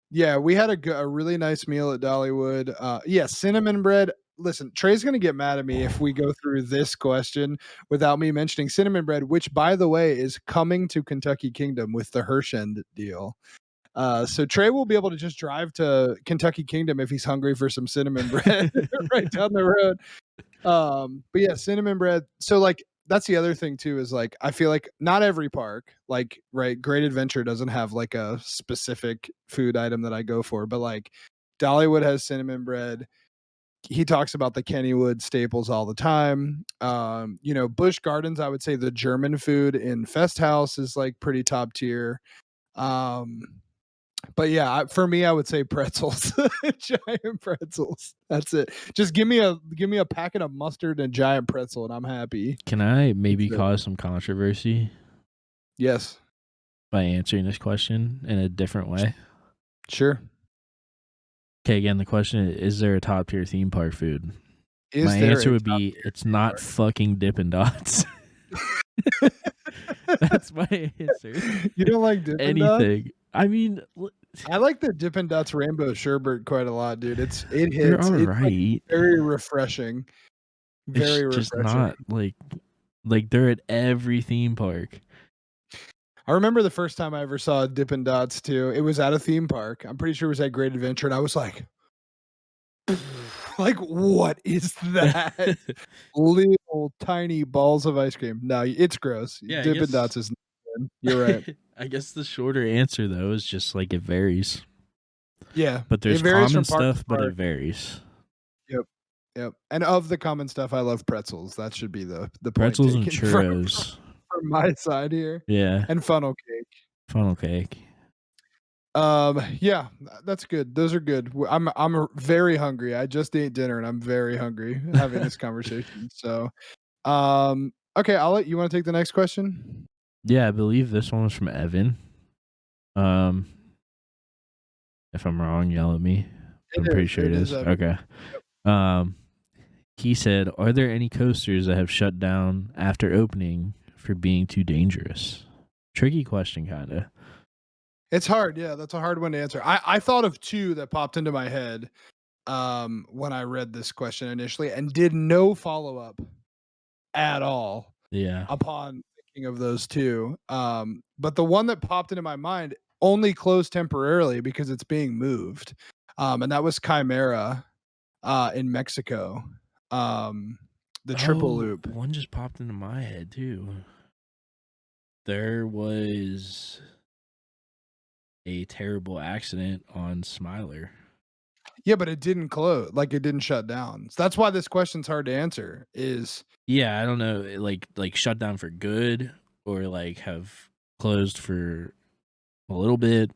A: Yeah, we had a really nice meal at Dollywood. Cinnamon bread. Listen, Trey's going to get mad at me if we go through this question without me mentioning cinnamon bread, which, by the way, is coming to Kentucky Kingdom with the Hershend deal. So Trey will be able to just drive to Kentucky Kingdom if he's hungry for some cinnamon bread right down the road. But yeah, cinnamon bread. So like, that's the other thing too, is like, I feel like not every park, like, right, Great Adventure doesn't have like a specific food item that I go for, but like Dollywood has cinnamon bread. He talks about the Kennywood staples all the time. Busch Gardens, I would say the German food in Fest House is like pretty top tier. But yeah, for me, I would say pretzels, giant pretzels. That's it. Just give me a packet of mustard and giant pretzel, and I'm happy.
B: Can I maybe cause some controversy?
A: Yes.
B: By answering this question in a different way.
A: Sure.
B: Okay, again, the question is there a top tier theme park food? My answer would be it's not fucking Dippin' Dots. That's my answer.
A: You don't like Dippin' Dots?
B: Anything. I mean,
A: I like the Dippin' Dots Rainbow Sherbet quite a lot, dude. It hits.
B: They're all right.
A: Like very refreshing. Very refreshing.
B: Just not like they're at every theme park.
A: I remember the first time I ever saw Dippin' Dots too. It was at a theme park. I'm pretty sure it was at Great Adventure, and I was like, what is that? Little tiny balls of ice cream. No, it's gross.
B: Yeah,
A: Dippin' Dots is not man. You're right.
B: I guess the shorter answer though is just like it varies.
A: Yeah,
B: But
A: it
B: there's
A: varies
B: common
A: from park to
B: stuff, but it
A: park.
B: varies.
A: Yep, yep. And of the common stuff, I love pretzels. That should be the point
B: Pretzels and
A: taken from
B: churros.
A: from my side here,
B: Yeah.
A: and funnel cake.
B: Funnel cake.
A: Yeah, that's good. Those are good. I'm very hungry. I just ate dinner and I'm very hungry having this conversation. So, okay, I'll let you want to take the next question.
B: Yeah, I believe this one was from Evan. Um, if I'm wrong, yell at me. I'm pretty sure it
A: It is
B: is.
A: Evan.
B: Okay.
A: Yep.
B: He said, "Are there any coasters that have shut down after opening for being too dangerous?" Tricky question, kind of.
A: It's hard. Yeah, that's a hard one to answer. I thought of two that popped into my head when I read this question initially and did no follow up at all
B: Yeah.
A: upon thinking of those two. But the one that popped into my mind only closed temporarily because it's being moved. And that was Chimera in Mexico. The triple
B: Oh,
A: loop.
B: one just popped into my head too. There was a terrible accident on Smiler.
A: Yeah, but it didn't close, like it didn't shut down. So that's why this question's hard to answer. Is
B: Yeah, I don't know, like shut down for good or like have closed for a little bit.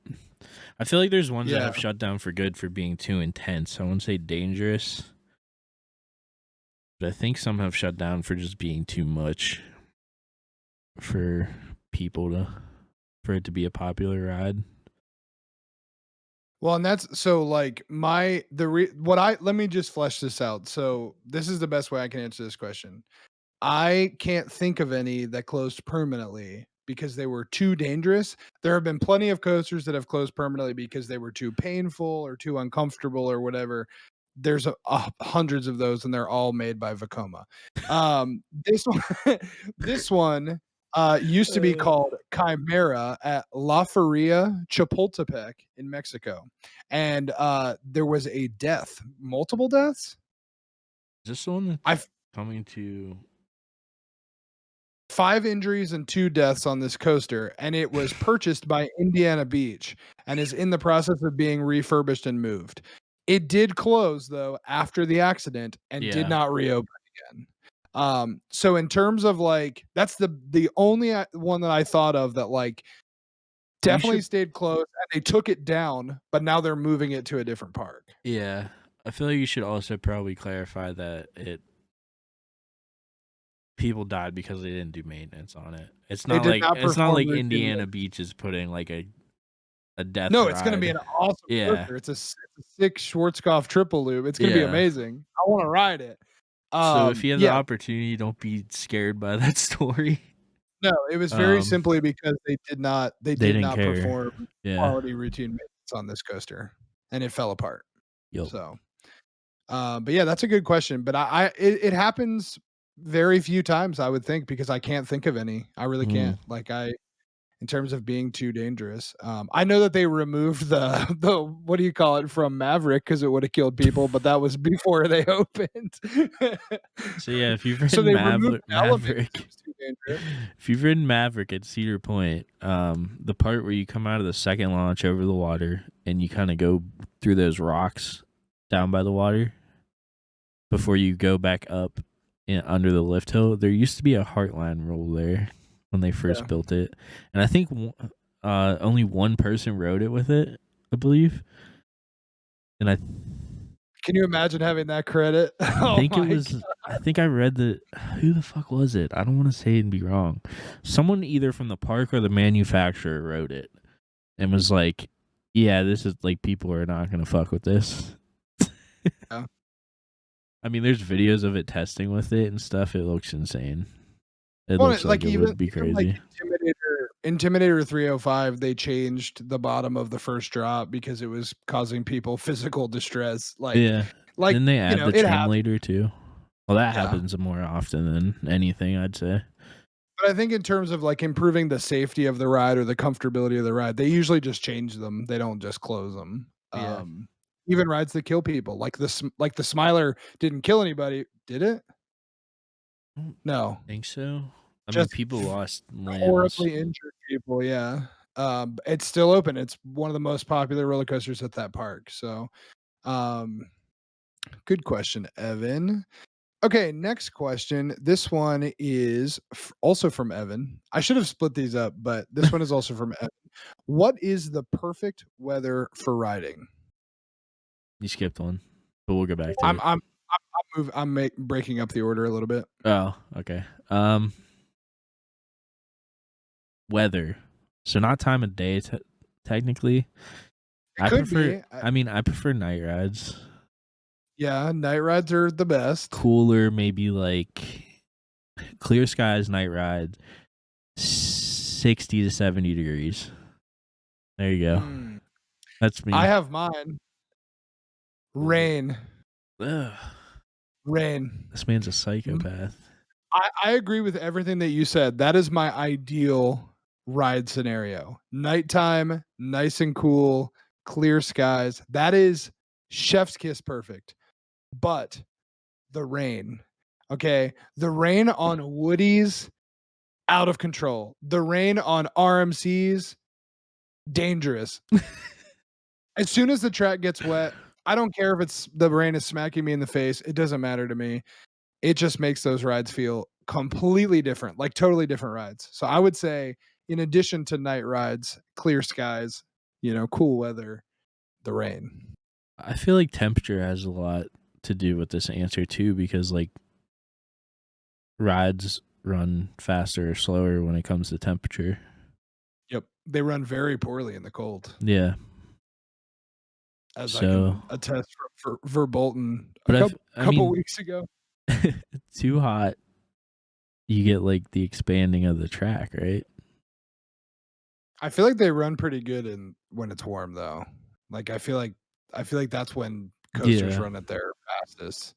B: I feel like there's ones that
A: yeah.
B: have shut down for good for being too intense. I wouldn't say dangerous, but I think some have shut down for just being too much for for it to be a popular ride.
A: Well, and that's so like let me just flesh this out. So this is the best way I can answer this question. I can't think of any that closed permanently because they were too dangerous. There have been plenty of coasters that have closed permanently because they were too painful or too uncomfortable or whatever. There's hundreds of those, and they're all made by Vekoma. This one, this one used to be called Chimera at La Feria, Chapultepec in Mexico, and there was a death, multiple deaths.
B: Is this the one that's
A: I've
B: coming to
A: 5 injuries and 2 deaths on this coaster, and it was purchased by Indiana Beach and is in the process of being refurbished and moved. It did close though after the accident and did
B: Yeah.
A: not reopen again. So in terms of like that's the only one that I thought of that like definitely stayed closed and they took it down, but now they're moving it to a different park.
B: Yeah. I feel like you should also probably clarify that people died because they didn't do maintenance on it. It's
A: They
B: not
A: did
B: like
A: not perform routine
B: Indiana
A: maintenance.
B: Beach is putting like a death
A: No, it's gonna be
B: ride.
A: an awesome
B: Yeah.
A: coaster. It's a 6 Schwarzkopf triple loop. It's gonna be
B: Yeah.
A: amazing. I wanna ride it.
B: So if you have the
A: Yeah.
B: opportunity, don't be scared by that story.
A: No, it was very
B: Um,
A: simply because they
B: They
A: did
B: didn't
A: not
B: care.
A: perform
B: Yeah.
A: quality routine maintenance on this coaster, and it fell apart.
B: Yup.
A: So, but yeah, that's a good question, but it happens very few times, I would think, because I can't think of any. I really
B: Mm.
A: can't. Like, in terms of being too dangerous. I know that they removed the what do you call it from Maverick because it would have killed people, but that was before they opened.
B: So yeah, if you've
A: So
B: ridden
A: they removed
B: Maverick,
A: an element 'cause it was too dangerous.
B: if you've ridden Maverick at Cedar Point, the part where you come out of the second launch over the water and you kind of go through those rocks down by the water before you go back up under the lift hill, there used to be a Heartline roll there when they first
A: Yeah.
B: built it, and I think only one person rode it with it, I believe, and I
A: Can you imagine having that credit?
B: think it
A: my
B: was.
A: God.
B: I think I read that. Who the fuck was it? I don't want to say it and be wrong. Someone either from the park or the manufacturer wrote it and was like, "Yeah, this is like people are not gonna fuck with this."
A: Yeah.
B: I mean, there's videos of it testing with it and stuff. It looks insane. It
A: Well,
B: looks like it would be
A: even like
B: crazy.
A: Intimidator 305, they changed the bottom of the first drop because it was causing people physical distress.
B: Yeah. Then they add the
A: it
B: trim
A: happens.
B: later too. Well, that
A: Yeah.
B: happens more often than anything, I'd say.
A: But I think in terms of like improving the safety of the ride or the comfortability of the ride, they usually just change them. They don't just close them.
B: Yeah.
A: Even rides that kill people, like the Smiler didn't kill anybody, did it?
B: I don't
A: No.
B: think so. I mean,
A: just
B: people lost limbs.
A: horribly injured people. Yeah. It's still open. It's one of the most popular roller coasters at that park. So, um, good question, Evan. Okay, next question. This one is also from Evan. I should have split these up, but this one is also from Evan. What is the perfect weather for riding?
B: You skipped one, but we'll go back to
A: I'm
B: it.
A: I'm I'm breaking up the order a little bit.
B: Oh, okay. Weather. So not time of day technically.
A: It could be.
B: I prefer night rides.
A: Yeah, night rides are the best.
B: Cooler, maybe like clear skies night ride, 60 to 70 degrees. There you go. That's me.
A: I have mine. Rain.
B: Ugh,
A: Rain.
B: this man's a psychopath.
A: I agree with everything that you said. That is my ideal ride scenario. Nighttime, nice and cool, clear skies. That is chef's kiss perfect. But the rain. Okay. The rain on Woody's, out of control. The rain on RMC's, dangerous. As soon as the track gets wet, I don't care if it's the rain is smacking me in the face. It doesn't matter to me. It just makes those rides feel completely different, like totally different rides. So I would say, in addition to night rides, clear skies, cool weather, the rain.
B: I feel like temperature has a lot to do with this answer too, because like rides run faster or slower when it comes to temperature.
A: Yep. They run very poorly in the cold.
B: Yeah.
A: As I can attest for Verbolten a couple weeks ago.
B: Too hot, you get like the expanding of the track, right?
A: I feel like they run pretty good when it's warm though. Like I feel like that's when coasters run at their fastest.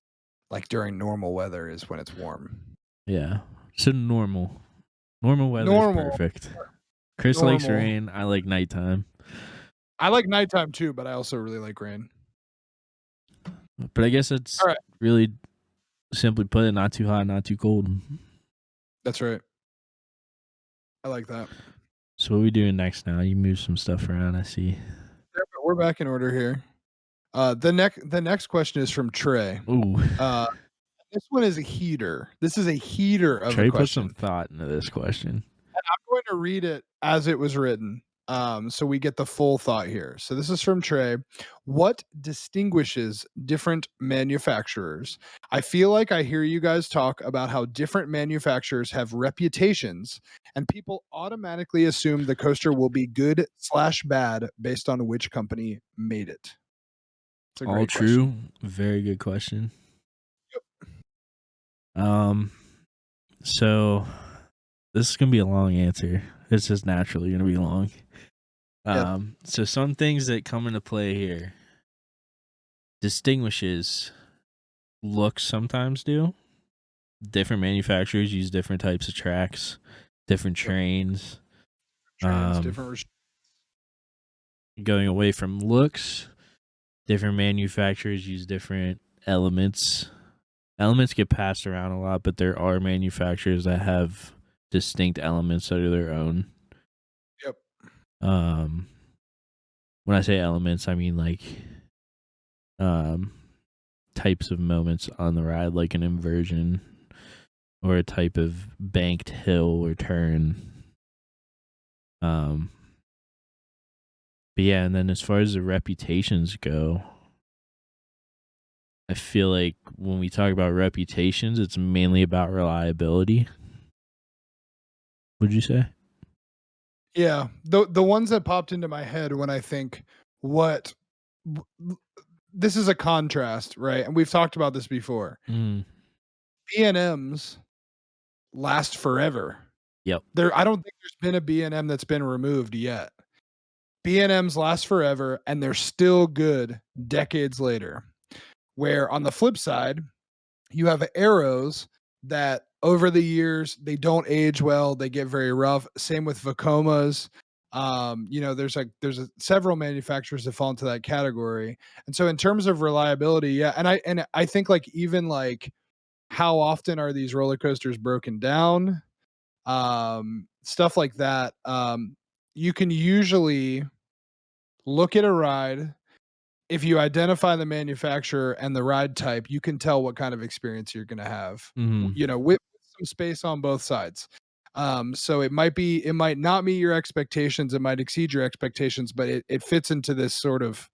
A: Like during normal weather is when it's warm.
B: Yeah. So normal weather is perfect. Chris likes rain. I like nighttime.
A: I like nighttime too, but I also really like rain.
B: But I guess it's really simply put it, not too hot, not too cold.
A: That's right. I like that.
B: So what are we doing next now? You move some stuff around, I see.
A: We're back in order here. The next question is from Trey.
B: Ooh.
A: This one is a heater. This is a heater of
B: Trey
A: a question.
B: put some thought into this question.
A: And I'm going to read it as it was written. So we get the full thought here. So this is from Trey. What distinguishes different manufacturers? I feel like I hear you guys talk about how different manufacturers have reputations, and people automatically assume the coaster will be good/bad based on which company made it. It's a
B: all
A: great
B: true.
A: question.
B: Very good question.
A: Yep.
B: So this is gonna be a long answer. It's just naturally gonna be long. So some things that come into play here. Distinguishes looks sometimes do. Different manufacturers use different types of tracks, different trains.
A: Different
B: going away from looks, different manufacturers use different elements. Elements get passed around a lot, but there are manufacturers that have distinct elements that are their own.
A: Yep.
B: When I say elements, I mean like types of moments on the ride, like an inversion or a type of banked hill or turn. But yeah, and then as far as the reputations go, I feel like when we talk about reputations, it's mainly about reliability. Would you say?
A: Yeah, the ones that popped into my head when I think this is a contrast, right? And we've talked about this before. B&Ms last forever.
B: Yep.
A: I don't think there's been a B&M that's been removed yet. B&Ms last forever, and they're still good decades later. Where on the flip side, you have arrows that over the years they don't age well, they get very rough. Same with Vacomas. There's several manufacturers that fall into that category. And so in terms of reliability, yeah, and I think like even like how often are these roller coasters broken down? stuff like that. You can usually look at a ride. If you identify the manufacturer and the ride type, you can tell what kind of experience you're going to have,
B: Mhm.
A: with some space on both sides. So it might not meet your expectations, it might exceed your expectations, but it fits into this sort of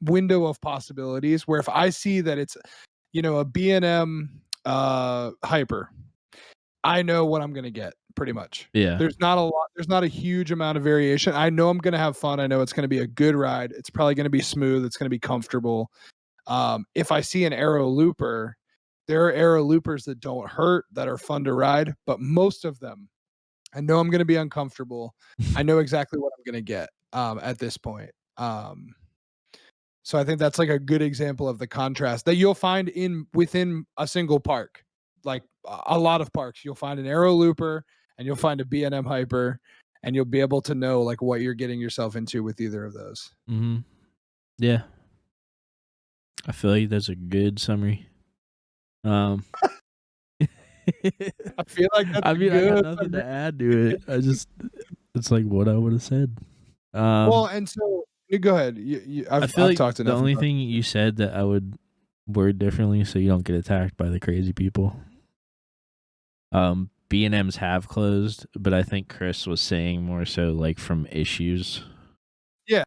A: window of possibilities where if I see that it's, a B&M hyper, I know what I'm going to get pretty much.
B: Yeah.
A: There's not a huge amount of variation. I know I'm going to have fun. I know it's going to be a good ride. It's probably going to be smooth. It's going to be comfortable. If I see an aero looper, there are aero loopers that don't hurt, that are fun to ride, but most of them, I know I'm going to be uncomfortable. I know exactly what I'm going to get at this point. So I think that's like a good example of the contrast that you'll find within a single park. Like a lot of parks, you'll find an aero looper and you'll find a B&M hyper, and you'll be able to know like what you're getting yourself into with either of those.
B: Mhm. Yeah. I feel like that's a good summary. Um
A: I feel like that's
B: I
A: a
B: mean, I got
A: good
B: nothing to add to it. It's like what I would have said.
A: well, and so you go ahead.
B: I feel
A: I've
B: like
A: talked
B: the
A: enough
B: only
A: about
B: thing you said that I would word differently so you don't get attacked by the crazy people. B&Ms have closed, but I think Chris was saying more so like from issues
A: Yeah,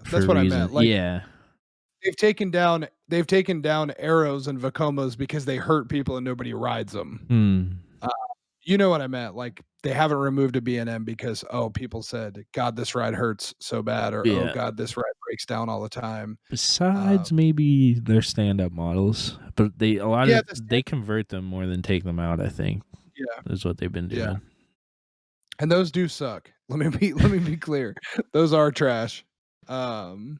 B: for
A: that's what I meant.
B: reason.
A: Like
B: Yeah.
A: they've taken down arrows and Vacomas because they hurt people and nobody rides them.
B: Hmm.
A: You know what I meant? Like they haven't removed a B&M because people said, "God, this ride hurts so bad," or "Oh
B: Yeah.
A: God, this ride breaks down all the time."
B: Besides maybe their stand-up models, but
A: Yeah,
B: they convert them more than take them out, I think.
A: yeah,
B: Is what they've been
A: yeah,
B: doing.
A: and those do suck. Let me be clear. Those are trash. Um,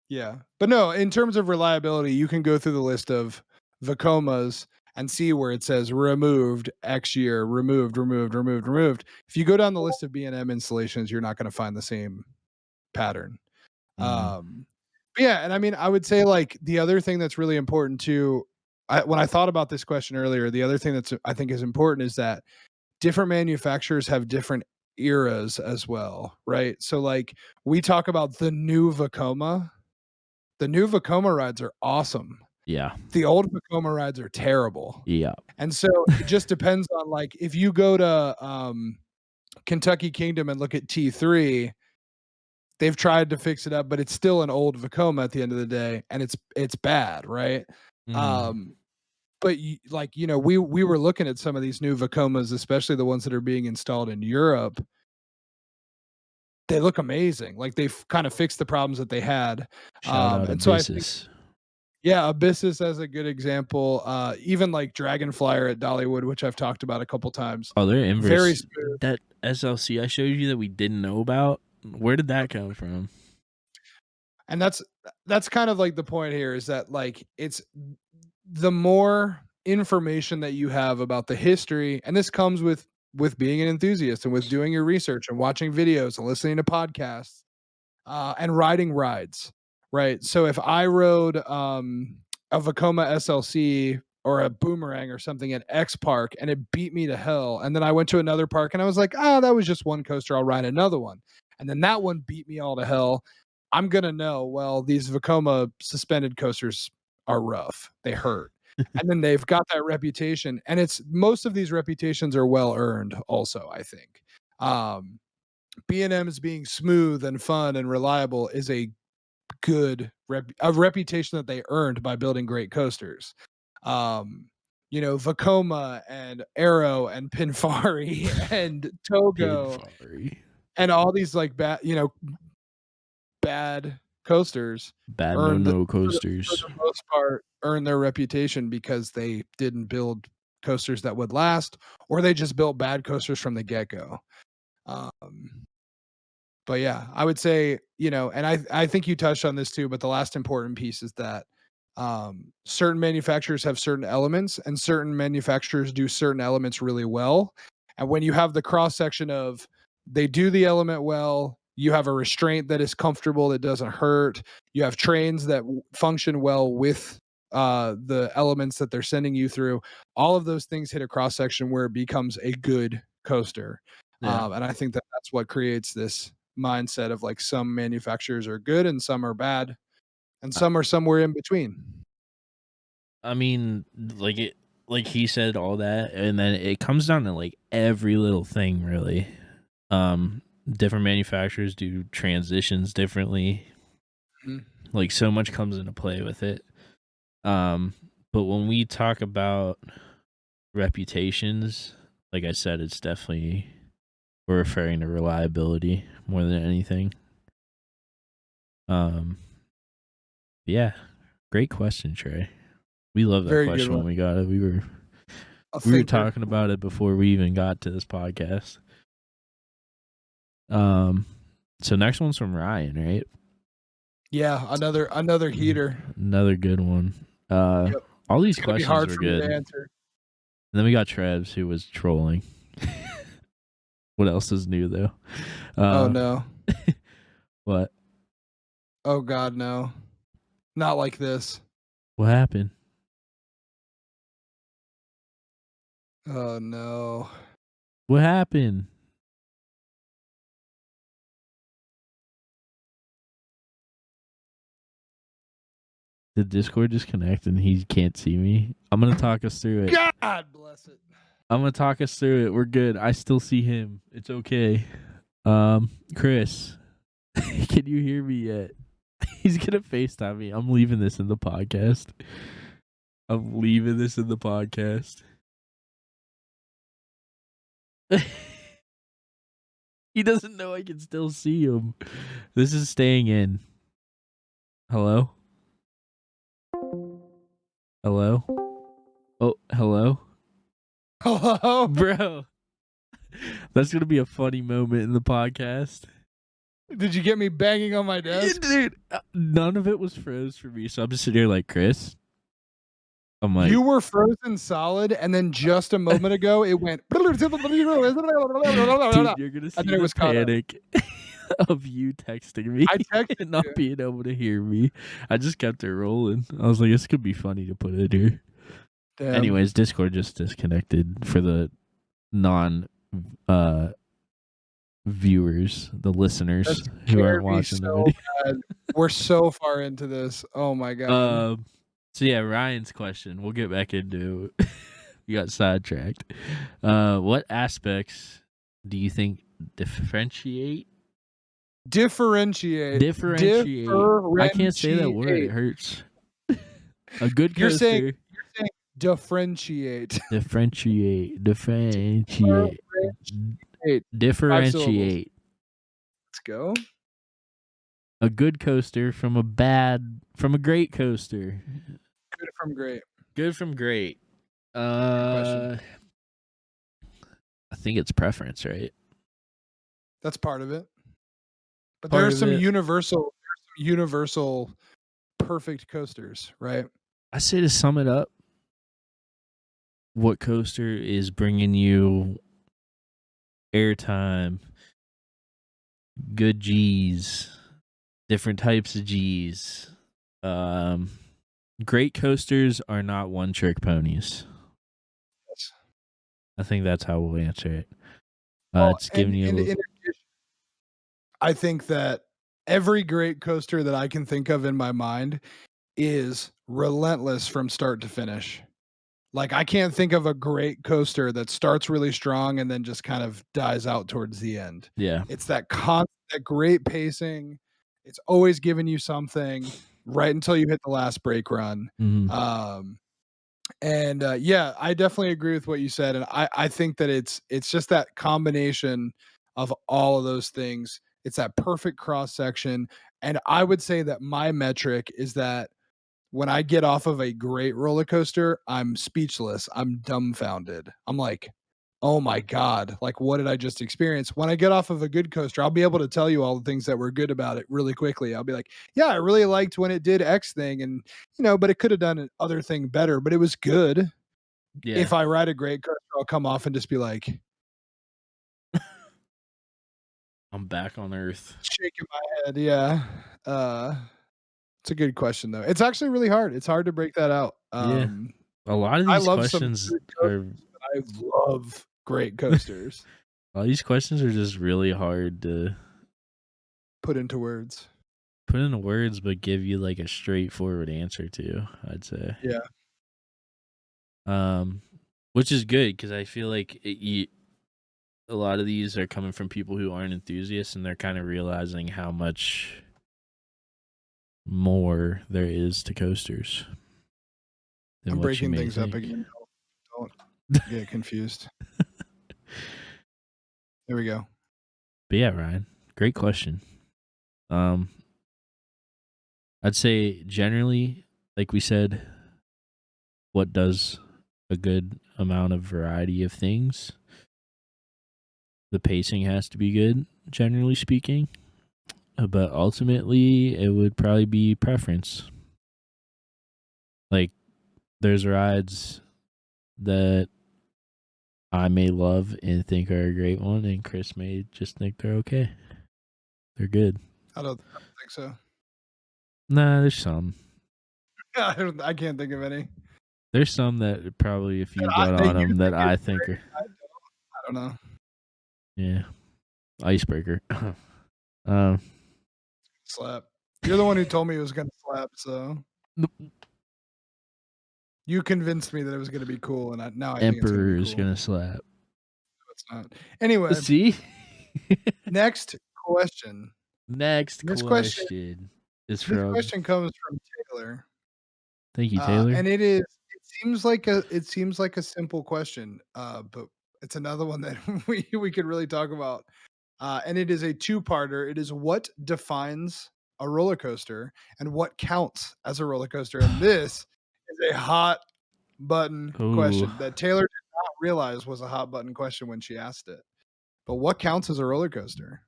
A: yeah, but no, in terms of reliability, you can go through the list of Vacomas and see where it says removed X year, removed, removed, removed, removed. If you go down the list of B&M installations, you're not going to find the same pattern.
B: Mm.
A: But yeah, and I mean, I would say like the other thing that's really important too. When I thought about this question earlier, the other thing that's I think is important is that different manufacturers have different eras as well, right? So like we talk about the new Vacoma. The new Vacoma rides are awesome.
B: Yeah.
A: The old Vacoma rides are terrible.
B: Yeah.
A: And so it just depends on like if you go to Kentucky Kingdom and look at T3, they've tried to fix it up, but it's still an old Vacoma at the end of the day, and it's bad, right?
B: Mm.
A: Um, but we were looking at some of these new Vacomas, especially the ones that are being installed in Europe. They look amazing. Like they've kind of fixed the problems that they had.
B: Shout out
A: And so I think,
B: Abyssus.
A: yeah, Abyssus as a good example. Even like Dragonflyer at Dollywood, which I've talked about a couple times.
B: Oh, their
A: Very
B: inverse.
A: smooth.
B: That SLC I showed you that we didn't know about. Where did that come from?
A: And that's kind of like the point here is that like it's the more information that you have about the history, and this comes with being an enthusiast and with doing your research and watching videos and listening to podcasts and riding rides, right? So if I rode a Vacoma SLC or a Boomerang or something at X park and it beat me to hell, and then I went to another park and I was like, that was just one coaster, I'll ride another one, and then that one beat me all to hell, I'm gonna know, well, these Vacoma suspended coasters are rough, they hurt. And then they've got that reputation, and it's most of these reputations are well earned also, I think. um B&M's being smooth and fun and reliable is a a reputation that they earned by building great coasters. Um, Vacoma and Arrow and Pinfari and Togo
B: Pinfari.
A: and all these like bad coasters
B: Bad
A: earned
B: no
A: for
B: coasters.
A: the most part earned their reputation because they didn't build coasters that would last, or they just built bad coasters from the get-go. Um, but yeah, I would say, and I think you touched on this too, but the last important piece is that certain manufacturers have certain elements and certain manufacturers do certain elements really well. And when you have the cross section of they do the element well, you have a restraint that is comfortable, that doesn't hurt, you have trains that function well with the elements that they're sending you through. All of those things hit a cross section where it becomes a good coaster.
B: Yeah.
A: And I think that that's what creates this mindset of like some manufacturers are good and some are bad, and some are somewhere in between.
B: I mean, like he said all that, and then it comes down to like every little thing, really. Different manufacturers do transitions differently.
A: Mhm.
B: Like so much comes into play with it. But when we talk about reputations, like I said, it's definitely we're referring to reliability more than anything. Yeah, great question, Trey. We love that
A: Very good
B: question when
A: one.
B: we got it. We were
A: A
B: we were
A: thinker.
B: talking about it before we even got to this podcast. So next one's from Ryan, right?
A: Yeah, another heater.
B: Another good one.
A: Yep.
B: All these
A: It's gonna be
B: questions
A: hard
B: were
A: for me
B: good.
A: to
B: And
A: answer.
B: then we got Trevs, who was trolling. What else is new though?
A: Oh no.
B: What?
A: Oh God, no. Not like this.
B: What happened?
A: Oh no.
B: What happened? Did Discord disconnect and he can't see me? I'm gonna talk us through it.
A: God bless it.
B: I'm gonna talk us through it. We're good. I still see him. It's okay. Chris, can you hear me yet? He's gonna FaceTime me. I'm leaving this in the podcast. He doesn't know I can still see him. This is staying in. Hello? Hello? Oh, hello?
A: Hello?
B: Bro. That's gonna be a funny moment in the podcast.
A: Did you get me banging on my desk?
B: Dude, none of it was froze for me, so I'm just sitting here like, Chris. I'm like,
A: You were frozen solid, and then just a moment ago it went.
B: dude, you're gonna see
A: And then it
B: the
A: was caught up.
B: panic of you texting me
A: I texted
B: and not
A: you.
B: being able to hear me. I just kept it rolling. I was like, this could be funny to put in here.
A: Damn.
B: Anyways, Discord just disconnected for the non viewers, the listeners
A: That
B: who aren't
A: scared me
B: watching the
A: so
B: video.
A: bad. We're so far into this. Oh my God.
B: So yeah, Ryan's question. We'll get back into it. You got sidetracked. What aspects do you think differentiate?
A: Differentiate.
B: I can't say that word. It hurts. A good
A: You're
B: coaster.
A: saying differentiate.
B: Differentiate.
A: Differentiate. Let's go.
B: A good coaster from a great coaster.
A: Good from great.
B: Good from great.
A: question.
B: I think it's preference, right?
A: That's part of it. But
B: Part
A: there are
B: of
A: some
B: it.
A: universal perfect coasters, right?
B: I say to sum it up, what coaster is bringing you airtime, good G's, different types of G's. Great coasters are not one-trick ponies.
A: Yes.
B: I think that's how we'll answer it.
A: It's giving you a little... I think that every great coaster that I can think of in my mind is relentless from start to finish. Like, I can't think of a great coaster that starts really strong and then just kind of dies out towards the end.
B: Yeah.
A: It's that great pacing. It's always giving you something right until you hit the last brake run.
B: Mm-hmm.
A: Yeah, I definitely agree with what you said. And I think that it's just that combination of all of those things. It's that perfect cross section. And I would say that my metric is that when I get off of a great roller coaster, I'm speechless. I'm dumbfounded. I'm like, oh my God, like what did I just experience? When I get off of a good coaster, I'll be able to tell you all the things that were good about it really quickly. I'll be like, yeah, I really liked when it did X thing, and but it could have done other thing better, but it was good.
B: Yeah.
A: If I ride a great coaster, I'll come off and just be like,
B: I'm back on Earth.
A: shaking my head. Yeah. It's a good question though. It's actually really hard. It's hard to break that out.
B: Yeah. A lot of
A: I
B: these
A: love some
B: questions
A: good
B: are
A: coasters, but I love great coasters.
B: all these questions are just really hard to
A: Put into words.
B: put into words, but give you like a straightforward answer to, I'd say.
A: Yeah.
B: Which is good because I feel like a lot of these are coming from people who aren't enthusiasts and they're kind of realizing how much more there is to coasters.
A: I'm breaking things up again. Don't get confused. There we go.
B: But yeah, Ryan, great question. I'd say generally, like we said, what does a good amount of variety of things? The pacing has to be good, generally speaking. But ultimately, it would probably be preference. Like, there's rides that I may love and think are a great one, and Chris may just think they're okay. They're good.
A: I don't think so.
B: Nah, there's some.
A: I can't think of any.
B: There's some that probably, if you got on them, that I think are.
A: I don't know.
B: Yeah, icebreaker.
A: Slap. You're the one who told me it was gonna slap, so you convinced me that it was gonna be cool, and now I think it's
B: Emperor is
A: cool.
B: gonna slap.
A: No, it's not. Anyway,
B: See.
A: next question.
B: Next question is from.
A: This question comes from Taylor.
B: Thank you, Taylor.
A: And it seems like a simple question, but it's another one that we could really talk about. And it is a two-parter. It is what defines a roller coaster and what counts as a roller coaster. And this is a hot button question that Taylor did not realize was a hot button question when she asked it. But what counts as a roller coaster?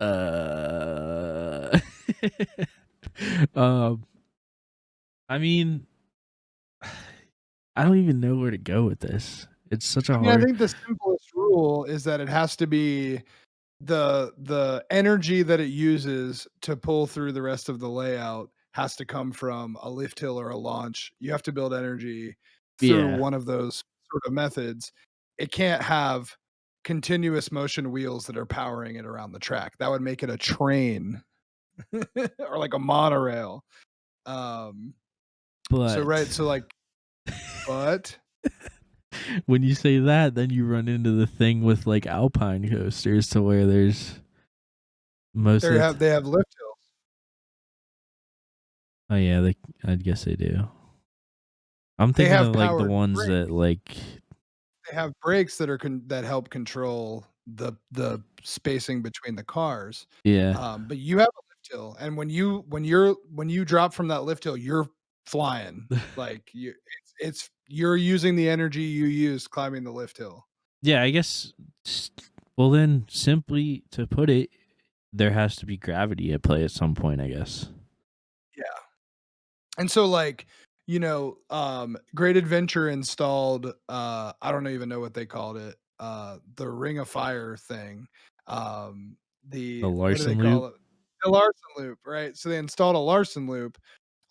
B: I mean, I don't even know where to go with this. It's such a hard.
A: I think the simplest rule is that it has to be the energy that it uses to pull through the rest of the layout has to come from a lift hill or a launch. You have to build energy through one of those sort of methods. It can't have continuous motion wheels that are powering it around the track. That would make it a train or like a monorail. But
B: when you say that, then you run into the thing with like Alpine coasters to where there's
A: they have lift hills.
B: Oh yeah, I guess they do. I'm thinking of like the ones brakes. That like
A: they have brakes that are that help control the spacing between the cars.
B: Yeah.
A: But you have a lift hill, and when you drop from that lift hill, you're flying. Like you're using the energy you used climbing the lift hill.
B: Yeah, I guess. Well, then, simply to put it, there has to be gravity at play at some point, I guess.
A: Yeah. And so, like, Great Adventure installed, I don't even know what they called it, the Ring of Fire thing. The
B: Larson Loop?
A: The Larson Loop, right? So they installed a Larson Loop.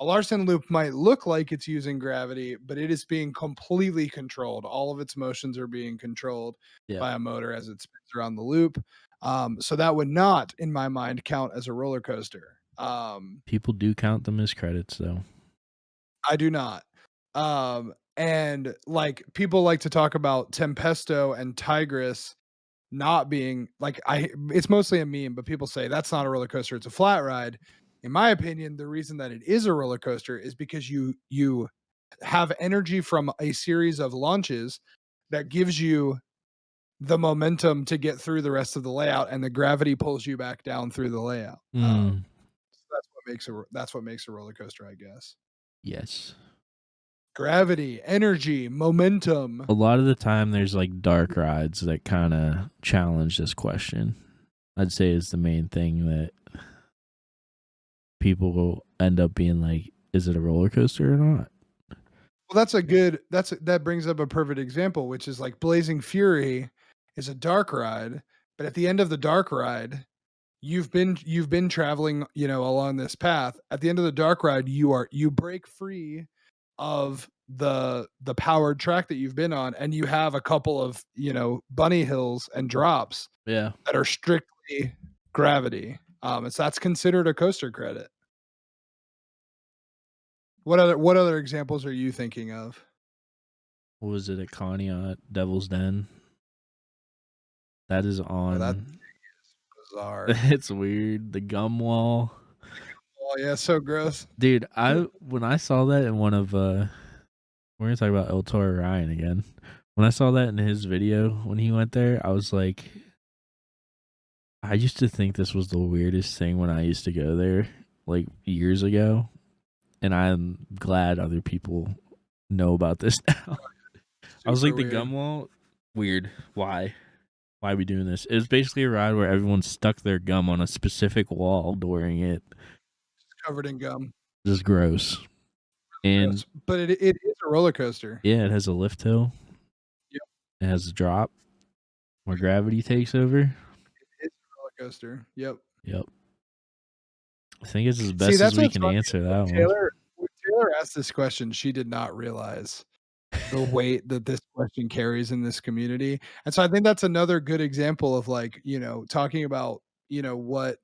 A: A Larson Loop might look like it's using gravity, but it is being completely controlled. All of its motions are being controlled by a motor as it spins around the loop. So that would not, in my mind, count as a roller coaster.
B: People do count them as credits, though.
A: I do not. And like people like to talk about Tempesto and Tigris not being like it's mostly a meme, but people say that's not a roller coaster, it's a flat ride. In my opinion, the reason that it is a roller coaster is because you have energy from a series of launches that gives you the momentum to get through the rest of the layout, and the gravity pulls you back down through the layout. So that's what makes a roller coaster, I guess.
B: Yes.
A: Gravity, energy, momentum.
B: A lot of the time there's like dark rides that kind of challenge this question. I'd say is the main thing that people will end up being like, is it a roller coaster or not?
A: Well, that brings up a perfect example, which is like Blazing Fury is a dark ride, but at the end of the dark ride, you've been traveling, along this path. At the end of the dark ride, you break free of the powered track that you've been on, and you have a couple of, bunny hills and drops
B: Yeah.
A: that are strictly gravity. And so that's considered a coaster credit. What other examples are you thinking of?
B: What was it at Conneaut, Devil's Den? That is
A: Oh, that
B: on.
A: is bizarre.
B: It's weird. The gum wall.
A: Oh yeah, so gross.
B: Dude, when I saw that in one of we're gonna talk about El Toro Ryan again. When I saw that in his video when he went there, I was like, I used to think this was the weirdest thing when I used to go there, like years ago, and I'm glad other people know about this now. I was like, the gum wall, weird. Why? Why are we doing this? It was basically a ride where everyone stuck their gum on a specific wall during it.
A: Covered in gum.
B: Just gross. And
A: Gross. But it is a roller coaster.
B: yeah, it has a lift hill.
A: Yep.
B: It has a drop where gravity takes over.
A: It's a roller coaster. Yep.
B: Yep. I think it's as best as we can answer that one.
A: When Taylor asked this question, she did not realize the weight that this question carries in this community. And so I think that's another good example of, like, talking about, what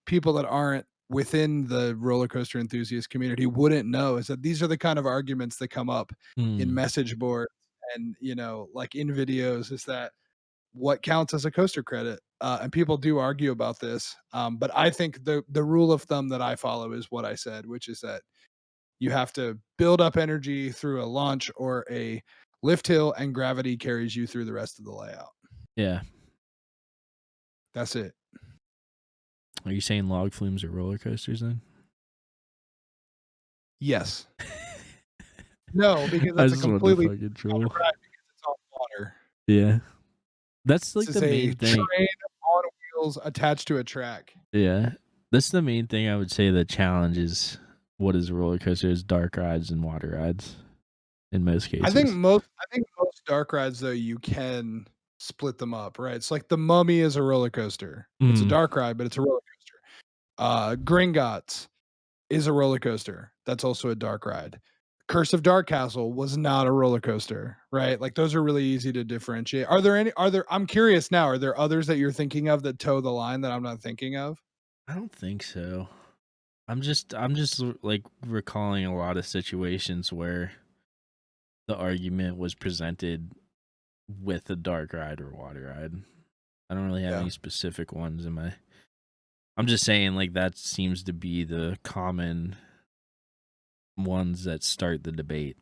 A: people that aren't within the roller coaster enthusiast community wouldn't know, is that these are the kind of arguments that come up in message boards and, like in videos, is that what counts as a coaster credit? And people do argue about this. But I think the rule of thumb that I follow is what I said, which is that you have to build up energy through a launch or a lift hill, and gravity carries you through the rest of the layout.
B: Yeah.
A: That's it.
B: Are you saying log flumes are roller coasters then?
A: Yes. No, because that's a completely
B: fucking troll.
A: because it's on water.
B: Yeah. That's like
A: This
B: the
A: is
B: main
A: a
B: thing.
A: train on wheels attached to a track.
B: Yeah. That's the main thing I would say. The challenge is, what is a roller coaster is dark rides and water rides in most cases.
A: I think most dark rides, though, you can split them up, right? It's like the Mummy is a roller coaster. It's a dark ride, but it's a roller coaster. Gringotts is a roller coaster. That's also a dark ride. Curse of Dark Castle was not a roller coaster, right? Like, those are really easy to differentiate. I'm curious now, are there others that you're thinking of that toe the line that I'm not thinking of?
B: I don't think so. I'm just like recalling a lot of situations where the argument was presented with a dark ride or water ride. I don't really have any specific ones in my. I'm just saying, like, that seems to be the common ones that start the debate.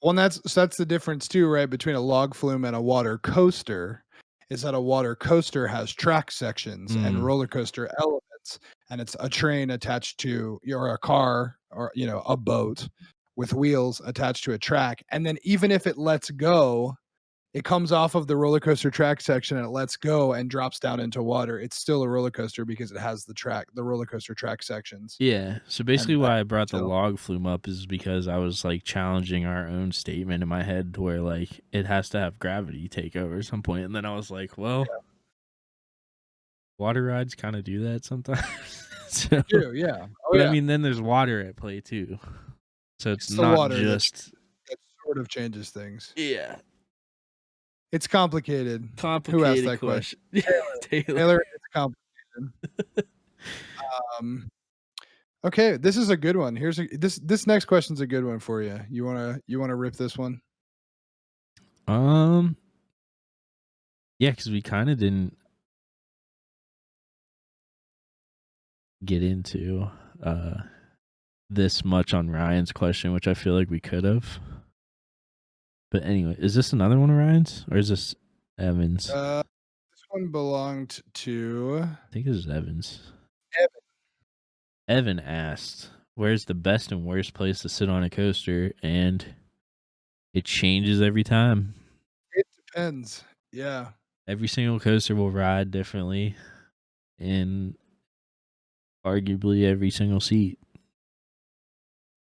A: Well, and that's the difference too, right, between a log flume and a water coaster, is that a water coaster has track sections and roller coaster elements, and it's a train attached to, or a car, or a boat with wheels attached to a track, and then even if it lets go, it comes off of the roller coaster track section and it lets go and drops down into water. It's still a roller coaster because it has the roller coaster track sections.
B: Yeah. So basically, why I brought the log flume up is because I was like challenging our own statement in my head, to where like it has to have gravity take over at some point, and then I was like, well, water rides kind of do that sometimes. So,
A: yeah.
B: But I mean, then there's water at play too, so it's not
A: water
B: just
A: that sort of changes things.
B: Yeah.
A: It's complicated.
B: Complicated.
A: Who asked that question? Taylor, it's complicated. Okay, this is a good one. This next question's a good one for you. You wanna rip this one?
B: Yeah, because we kind of didn't get into this much on Ryan's question, which I feel like we could have. But anyway, is this another one of Ryan's, or is this Evan's?
A: This one belonged to,
B: I think this is Evan's. Evan asked, where's the best and worst place to sit on a coaster? And it changes every time.
A: It depends. Yeah.
B: Every single coaster will ride differently in arguably every single seat.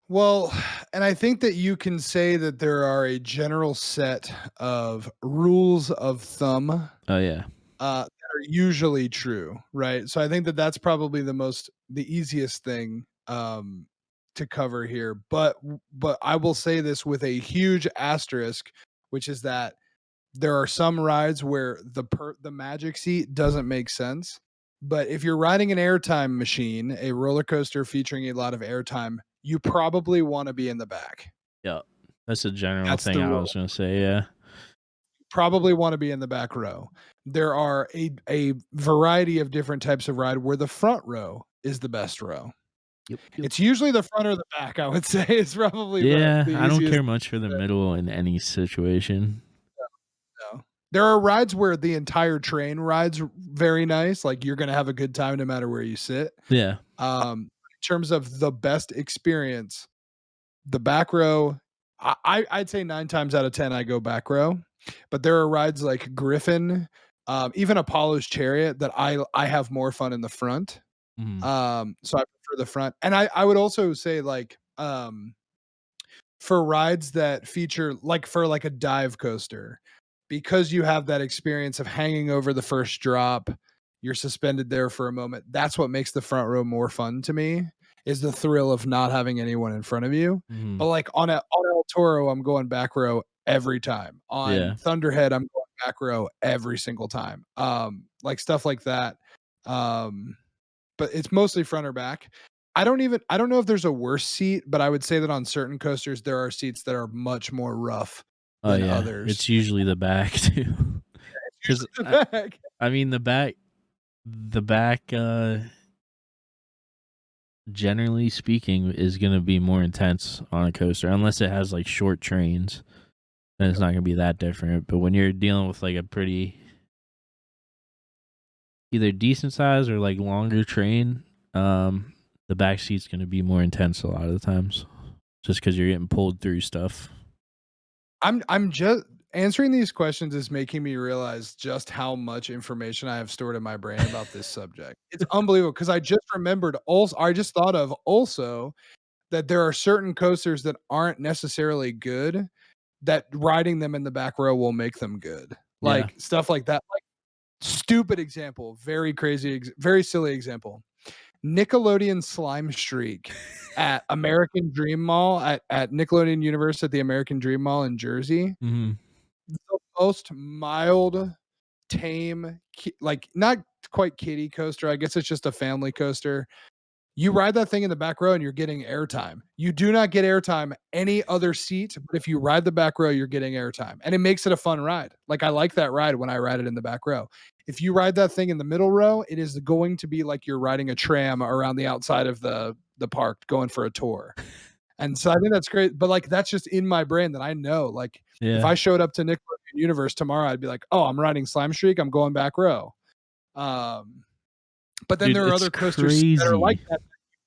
A: Well, and I think that you can say that there are a general set of rules of thumb
B: Oh, yeah.
A: that are usually true, right? So I think that that's probably the easiest thing to cover here. But I will say this with a huge asterisk, which is that there are some rides where the magic seat doesn't make sense. But if you're riding an airtime machine, a roller coaster featuring a lot of airtime, you probably want to be in the back.
B: Yeah. That's a general
A: That's
B: thing
A: the
B: I
A: rule.
B: was going to say. Yeah.
A: Probably want to be in the back row. There are a variety of different types of ride where the front row is the best row.
B: Yep.
A: It's usually the front or the back, I would say. It's probably
B: Yeah.
A: the
B: I don't
A: easiest.
B: care much for the middle in any situation.
A: No. There are rides where the entire train rides very nice. Like you're gonna have a good time no matter where you sit.
B: Yeah.
A: In terms of the best experience, the back row, I'd say 9 times out of 10 I go back row. But there are rides like Griffin, even Apollo's Chariot that I have more fun in the front.
B: Mhm.
A: So I prefer the front. And I would also say like for rides that feature like for like a dive coaster, because you have that experience of hanging over the first drop, you're suspended there for a moment. That's what makes the front row more fun to me, is the thrill of not having anyone in front of you. But
B: Mhm.
A: like on El Toro, I'm going back row every time. On
B: Yeah.
A: Thunderhead, I'm going back row every single time. Like stuff like that. Um, but it's mostly front or back. I don't know if there's a worse seat, but I would say that on certain coasters there are seats that are much more rough
B: Oh
A: than
B: yeah.
A: others.
B: It's usually the back too. Cuz
A: Usually the back.
B: I mean the back generally speaking is going to be more intense on a coaster unless it has like short trains. Then it's not going to be that different, but when you're dealing with like a pretty either decent size or like longer train, the back seat's going to be more intense a lot of the times just cuz you're getting pulled through stuff.
A: I'm just answering these questions is making me realize just how much information I have stored in my brain about this subject. It's unbelievable because I just thought of also that there are certain coasters that aren't necessarily good that riding them in the back row will make them good.
B: Yeah.
A: Like stuff like that. Like stupid example, very crazy, very silly example. Nickelodeon Slime Streak at American Dream Mall at Nickelodeon Universe at the American Dream Mall in Jersey.
B: Mhm.
A: The most mild, tame, like not quite kiddie coaster. I guess it's just a family coaster. You ride that thing in the back row and you're getting airtime. You do not get airtime any other seat, but if you ride the back row, you're getting airtime. And it makes it a fun ride. Like I like that ride when I ride it in the back row. If you ride that thing in the middle row, it is going to be like you're riding a tram around the outside of the park going for a tour. And so I think that's great. But like that's just in my brain that I know. Like if
B: Yeah.
A: I showed up to Nickelodeon Universe tomorrow, I'd be like, oh, I'm riding Slime Streak, I'm going back row. But then
B: Dude,
A: there are
B: it's
A: other coasters that are like
B: crazy.
A: that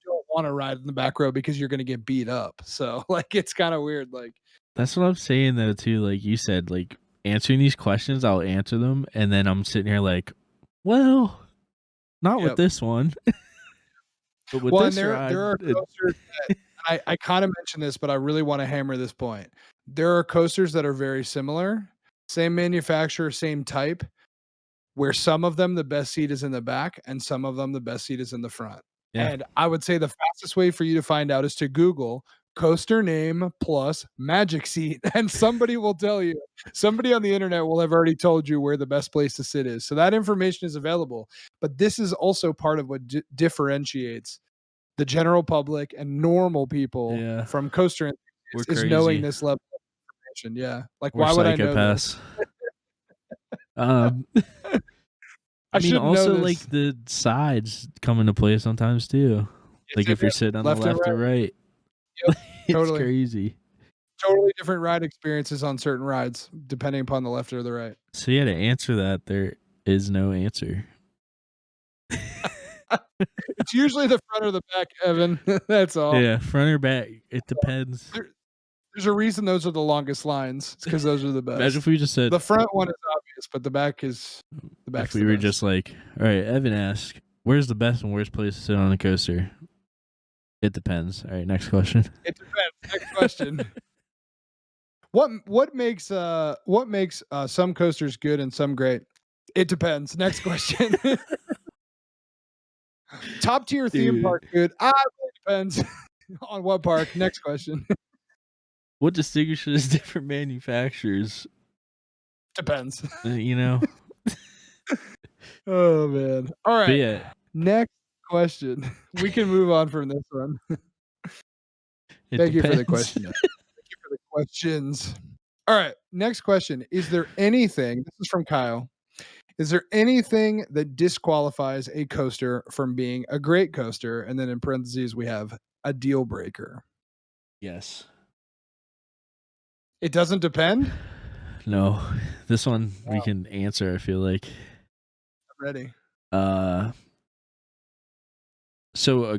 A: you don't wanna ride in the back row because you're gonna get beat up. So, like, it's kinda weird, like
B: That's what I'm saying though too. Like you said, like answering these questions, I'll answer them, and then I'm sitting here like, well, not with
A: yep.
B: this one, but with
A: Well, and
B: this
A: there
B: ride,
A: are coasters that I kinda mentioned this, but I really wanna hammer this point. There are coasters that are very similar, same manufacturer, same type, where some of them the best seat is in the back and some of them the best seat is in the front.
B: yeah,
A: And I would say the fastest way for you to find out is to Google coaster name plus magic seat and somebody will tell you. Somebody on the internet will have already told you where the best place to sit is. So that information is available, but this is also part of what differentiates the general public and normal people
B: yeah,
A: from coaster
B: we're
A: enthusiasts is knowing
B: crazy,
A: this level of information. Yeah. Like
B: we're
A: why would I know
B: psychopaths.
A: this?
B: Um, I
A: I
B: mean,
A: shouldn't know
B: also
A: this.
B: like the sides come into play sometimes too.
A: Yes,
B: Like
A: they
B: if
A: do.
B: you're sitting on the
A: Left and
B: left or
A: right.
B: right,
A: Yep,
B: it's
A: totally.
B: crazy.
A: Totally different ride experiences on certain rides, depending upon the left or the right.
B: So yeah, to answer that, there is no answer.
A: It's usually the front or the back, Evan. That's all.
B: Yeah, front or back, it depends.
A: There's a reason those are the longest lines. It's because those are the
B: Imagine if
A: best.
B: we just said,
A: The front one is obvious, but the
B: if
A: back's
B: we
A: the
B: were
A: best.
B: just like, all right, Evan asked, where's the best and worst place to sit on a coaster? It depends. All right, next question.
A: It depends. Next question. What makes some coasters good and some great? It depends. Next question. Top tier theme park, dude. It really depends on what park. Next question.
B: What distinguishes different manufacturers?
A: Depends.
B: You know.
A: Oh man. All
B: But
A: right.
B: yeah,
A: Next question. We can move on from this one.
B: it
A: Thank you for the
B: depends.
A: question. Thank you for the questions. All right. Next question. Is there anything, this is from Kyle. Is there anything that disqualifies a coaster from being a great coaster? And then in parentheses, we have a deal breaker.
B: Yes.
A: It doesn't depend?
B: No. This one we can answer, I feel like.
A: I'm ready.
B: So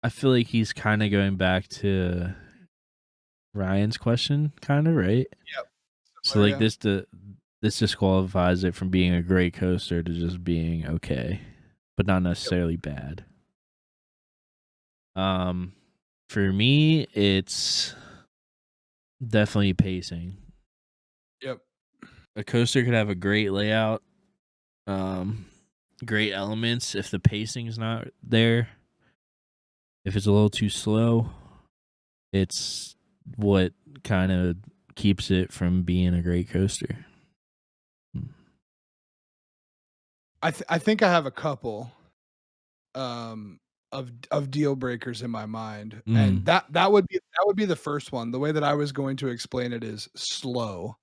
B: I feel like he's kind of going back to Ryan's question, kind of, right?
A: Yep.
B: So like this disqualifies it from being a great coaster to just being okay, but not necessarily bad. For me, it's definitely pacing.
A: Yep.
B: A coaster could have a great layout, great elements. If the pacing's not there, if it's a little too slow, it's what kind of keeps it from being a great coaster.
A: I think I have a couple of deal breakers in my mind, and that would be the first one. The way that I was going to explain it is slow.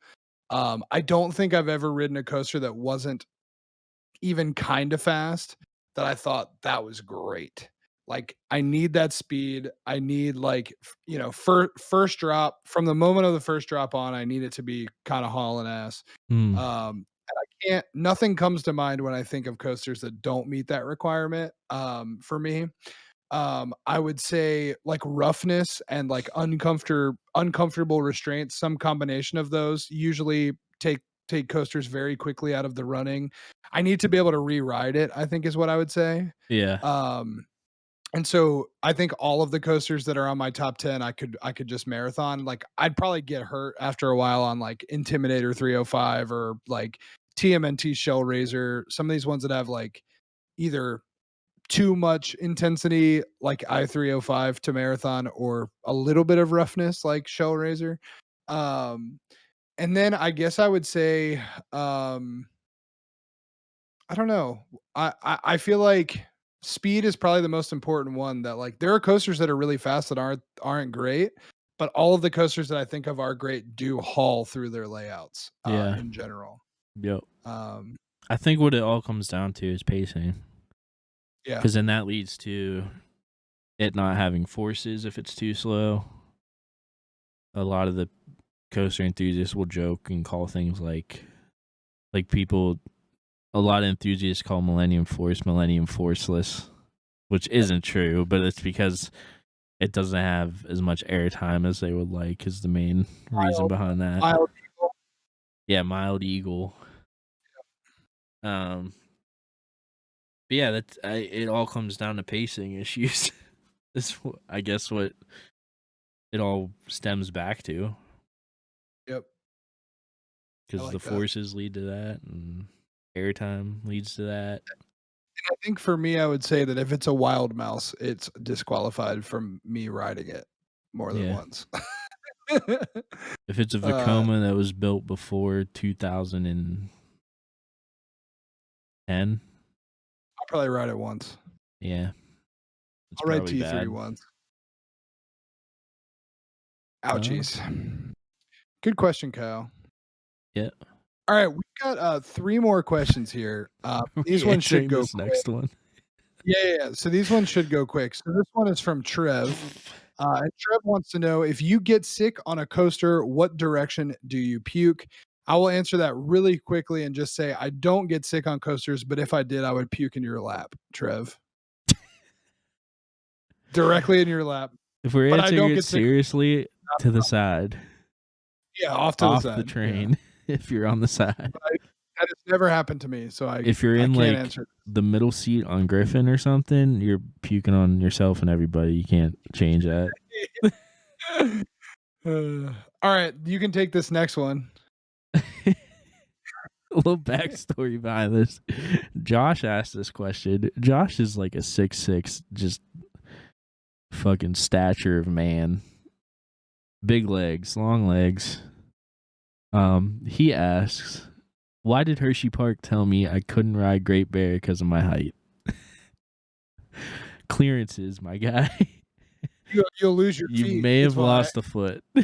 A: I don't think I've ever ridden a coaster that wasn't even kind of fast that I thought that was great. Like I need that speed. I need like first drop from the moment of the first drop on. I need it to be kind of hauling ass. And I can't. Nothing comes to mind when I think of coasters that don't meet that requirement. For me, I would say like roughness and like uncomfortable restraints. Some combination of those usually take coasters very quickly out of the running. I need to be able to re-ride it, I think is what I would say.
B: Yeah.
A: And so I think all of the coasters that are on my top 10, I could just marathon. Like I'd probably get hurt after a while on like Intimidator 305 or like TMNT Shell Razor. Some of these ones that have like either too much intensity like I-305 to marathon or a little bit of roughness like Shell Razor. And then I guess I would say I don't know. I feel like speed is probably the most important one. That like there are coasters that are really fast that aren't great, but all of the coasters that I think of are great do haul through their layouts in general.
B: Yep. I think what it all comes down to is pacing.
A: Yeah.
B: Because then that leads to it not having forces if it's too slow. A lot of the coaster enthusiasts will joke and call things like people. A lot of enthusiasts call Millennium Forceless, which isn't true, but it's because it doesn't have as much airtime as they would like is the main reason behind that.
A: Mild Eagle.
B: Yeah, Mild Eagle. But yeah, it all comes down to pacing issues. That's I guess what it all stems back to.
A: Yep.
B: Because the forces lead to that, and airtime leads to that.
A: And I think for me, I would say that if it's a wild mouse, it's disqualified from me riding it more than once.
B: If it's a Vekoma that was built before 2010,
A: I'll probably ride it once.
B: Yeah.
A: I'll ride T3 once. Ouchies. Good question, Kyle.
B: Yeah.
A: All right, we've got 3 more questions here. These ones should go quick.
B: Next one.
A: Yeah. So these ones should go quick. So this one is from Trev. And Trev wants to know, if you get sick on a coaster, what direction do you puke? I will answer that really quickly and just say I don't get sick on coasters, but if I did, I would puke in your lap, Trev. Directly in your lap.
B: If we're answering it seriously, to the side.
A: Yeah, off to the side.
B: The train, if you're on the side.
A: That has never happened to me, so
B: if you're in like the middle seat on Griffin or something, you're puking on yourself and everybody. You can't change that.
A: All right, you can take this next one.
B: A little backstory behind this. Josh asked this question. Josh is like a 6'6", just fucking stature of man. Big legs, long legs. He asks, why did Hershey Park tell me I couldn't ride Great Bear because of my height? Clearances, my guy.
A: You'll lose your feet.
B: You may have lost a foot.
A: You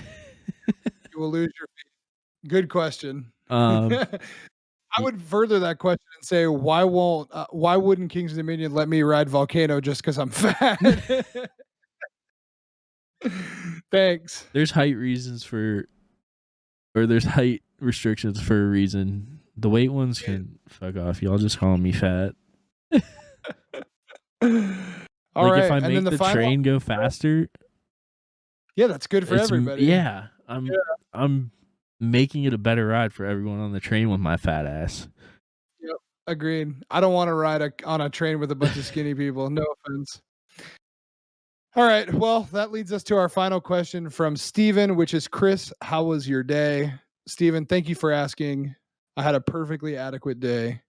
A: will lose your feet. Good question. I would further that question and say, why wouldn't Kings Dominion let me ride Volcano just because I'm fat? Thanks.
B: There's height restrictions for a reason. The weight ones can fuck off. Y'all just calling me fat.
A: All right.
B: If I make the train go faster,
A: yeah, that's good for everybody.
B: Yeah, I'm making it a better ride for everyone on the train with my fat ass.
A: Yep, agreed. I don't want to ride on a train with a bunch of skinny people. No offense. All right. Well, that leads us to our final question from Steven, which is, Chris, how was your day? Steven, thank you for asking. I had a perfectly adequate day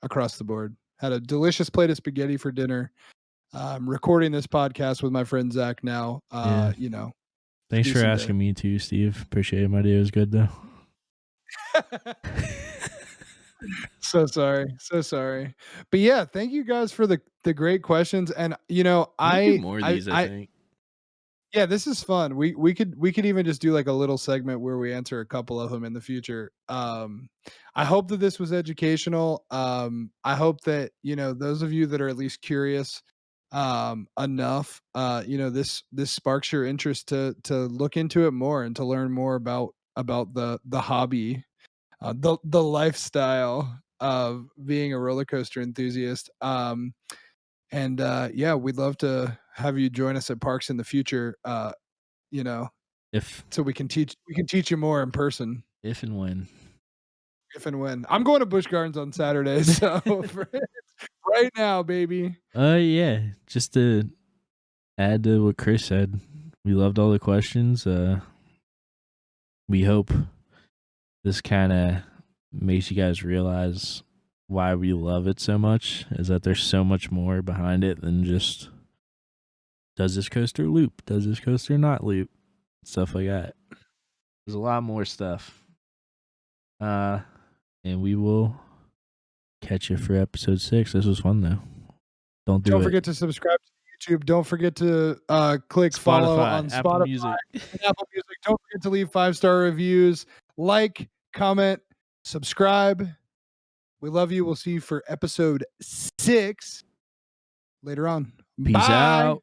A: across the board. Had a delicious plate of spaghetti for dinner. Recording this podcast with my friend Zach now.
B: Thanks for asking me too, Steve. Appreciate it. My day was good though.
A: So sorry. But yeah, thank you guys for the great questions. And
B: we'll do more of these, I think.
A: Yeah, this is fun. We could even just do like a little segment where we answer a couple of them in the future. I hope that this was educational. I hope that, those of you that are at least curious enough, this sparks your interest to look into it more and to learn more about the hobby, the lifestyle of being a roller coaster enthusiast. And yeah, we'd love to have you join us at parks in the future. So we can teach you more in person.
B: If and when.
A: I'm going to Busch Gardens on Saturday, so right now, baby.
B: Yeah. Just to add to what Chris said, we loved all the questions. We hope this kind of makes you guys realize why we love it so much, is that there's so much more behind it than just, does this coaster loop? Does this coaster not loop? Stuff like that. There's a lot more stuff. And we will catch you for episode 6. This was fun though. Don't
A: forget to subscribe to YouTube. Don't forget to click follow on Spotify,
B: Apple Music.
A: Apple Music. Don't forget to leave 5-star reviews, like, comment, subscribe. We love you. We'll see you for episode 6 later on.
B: Peace out.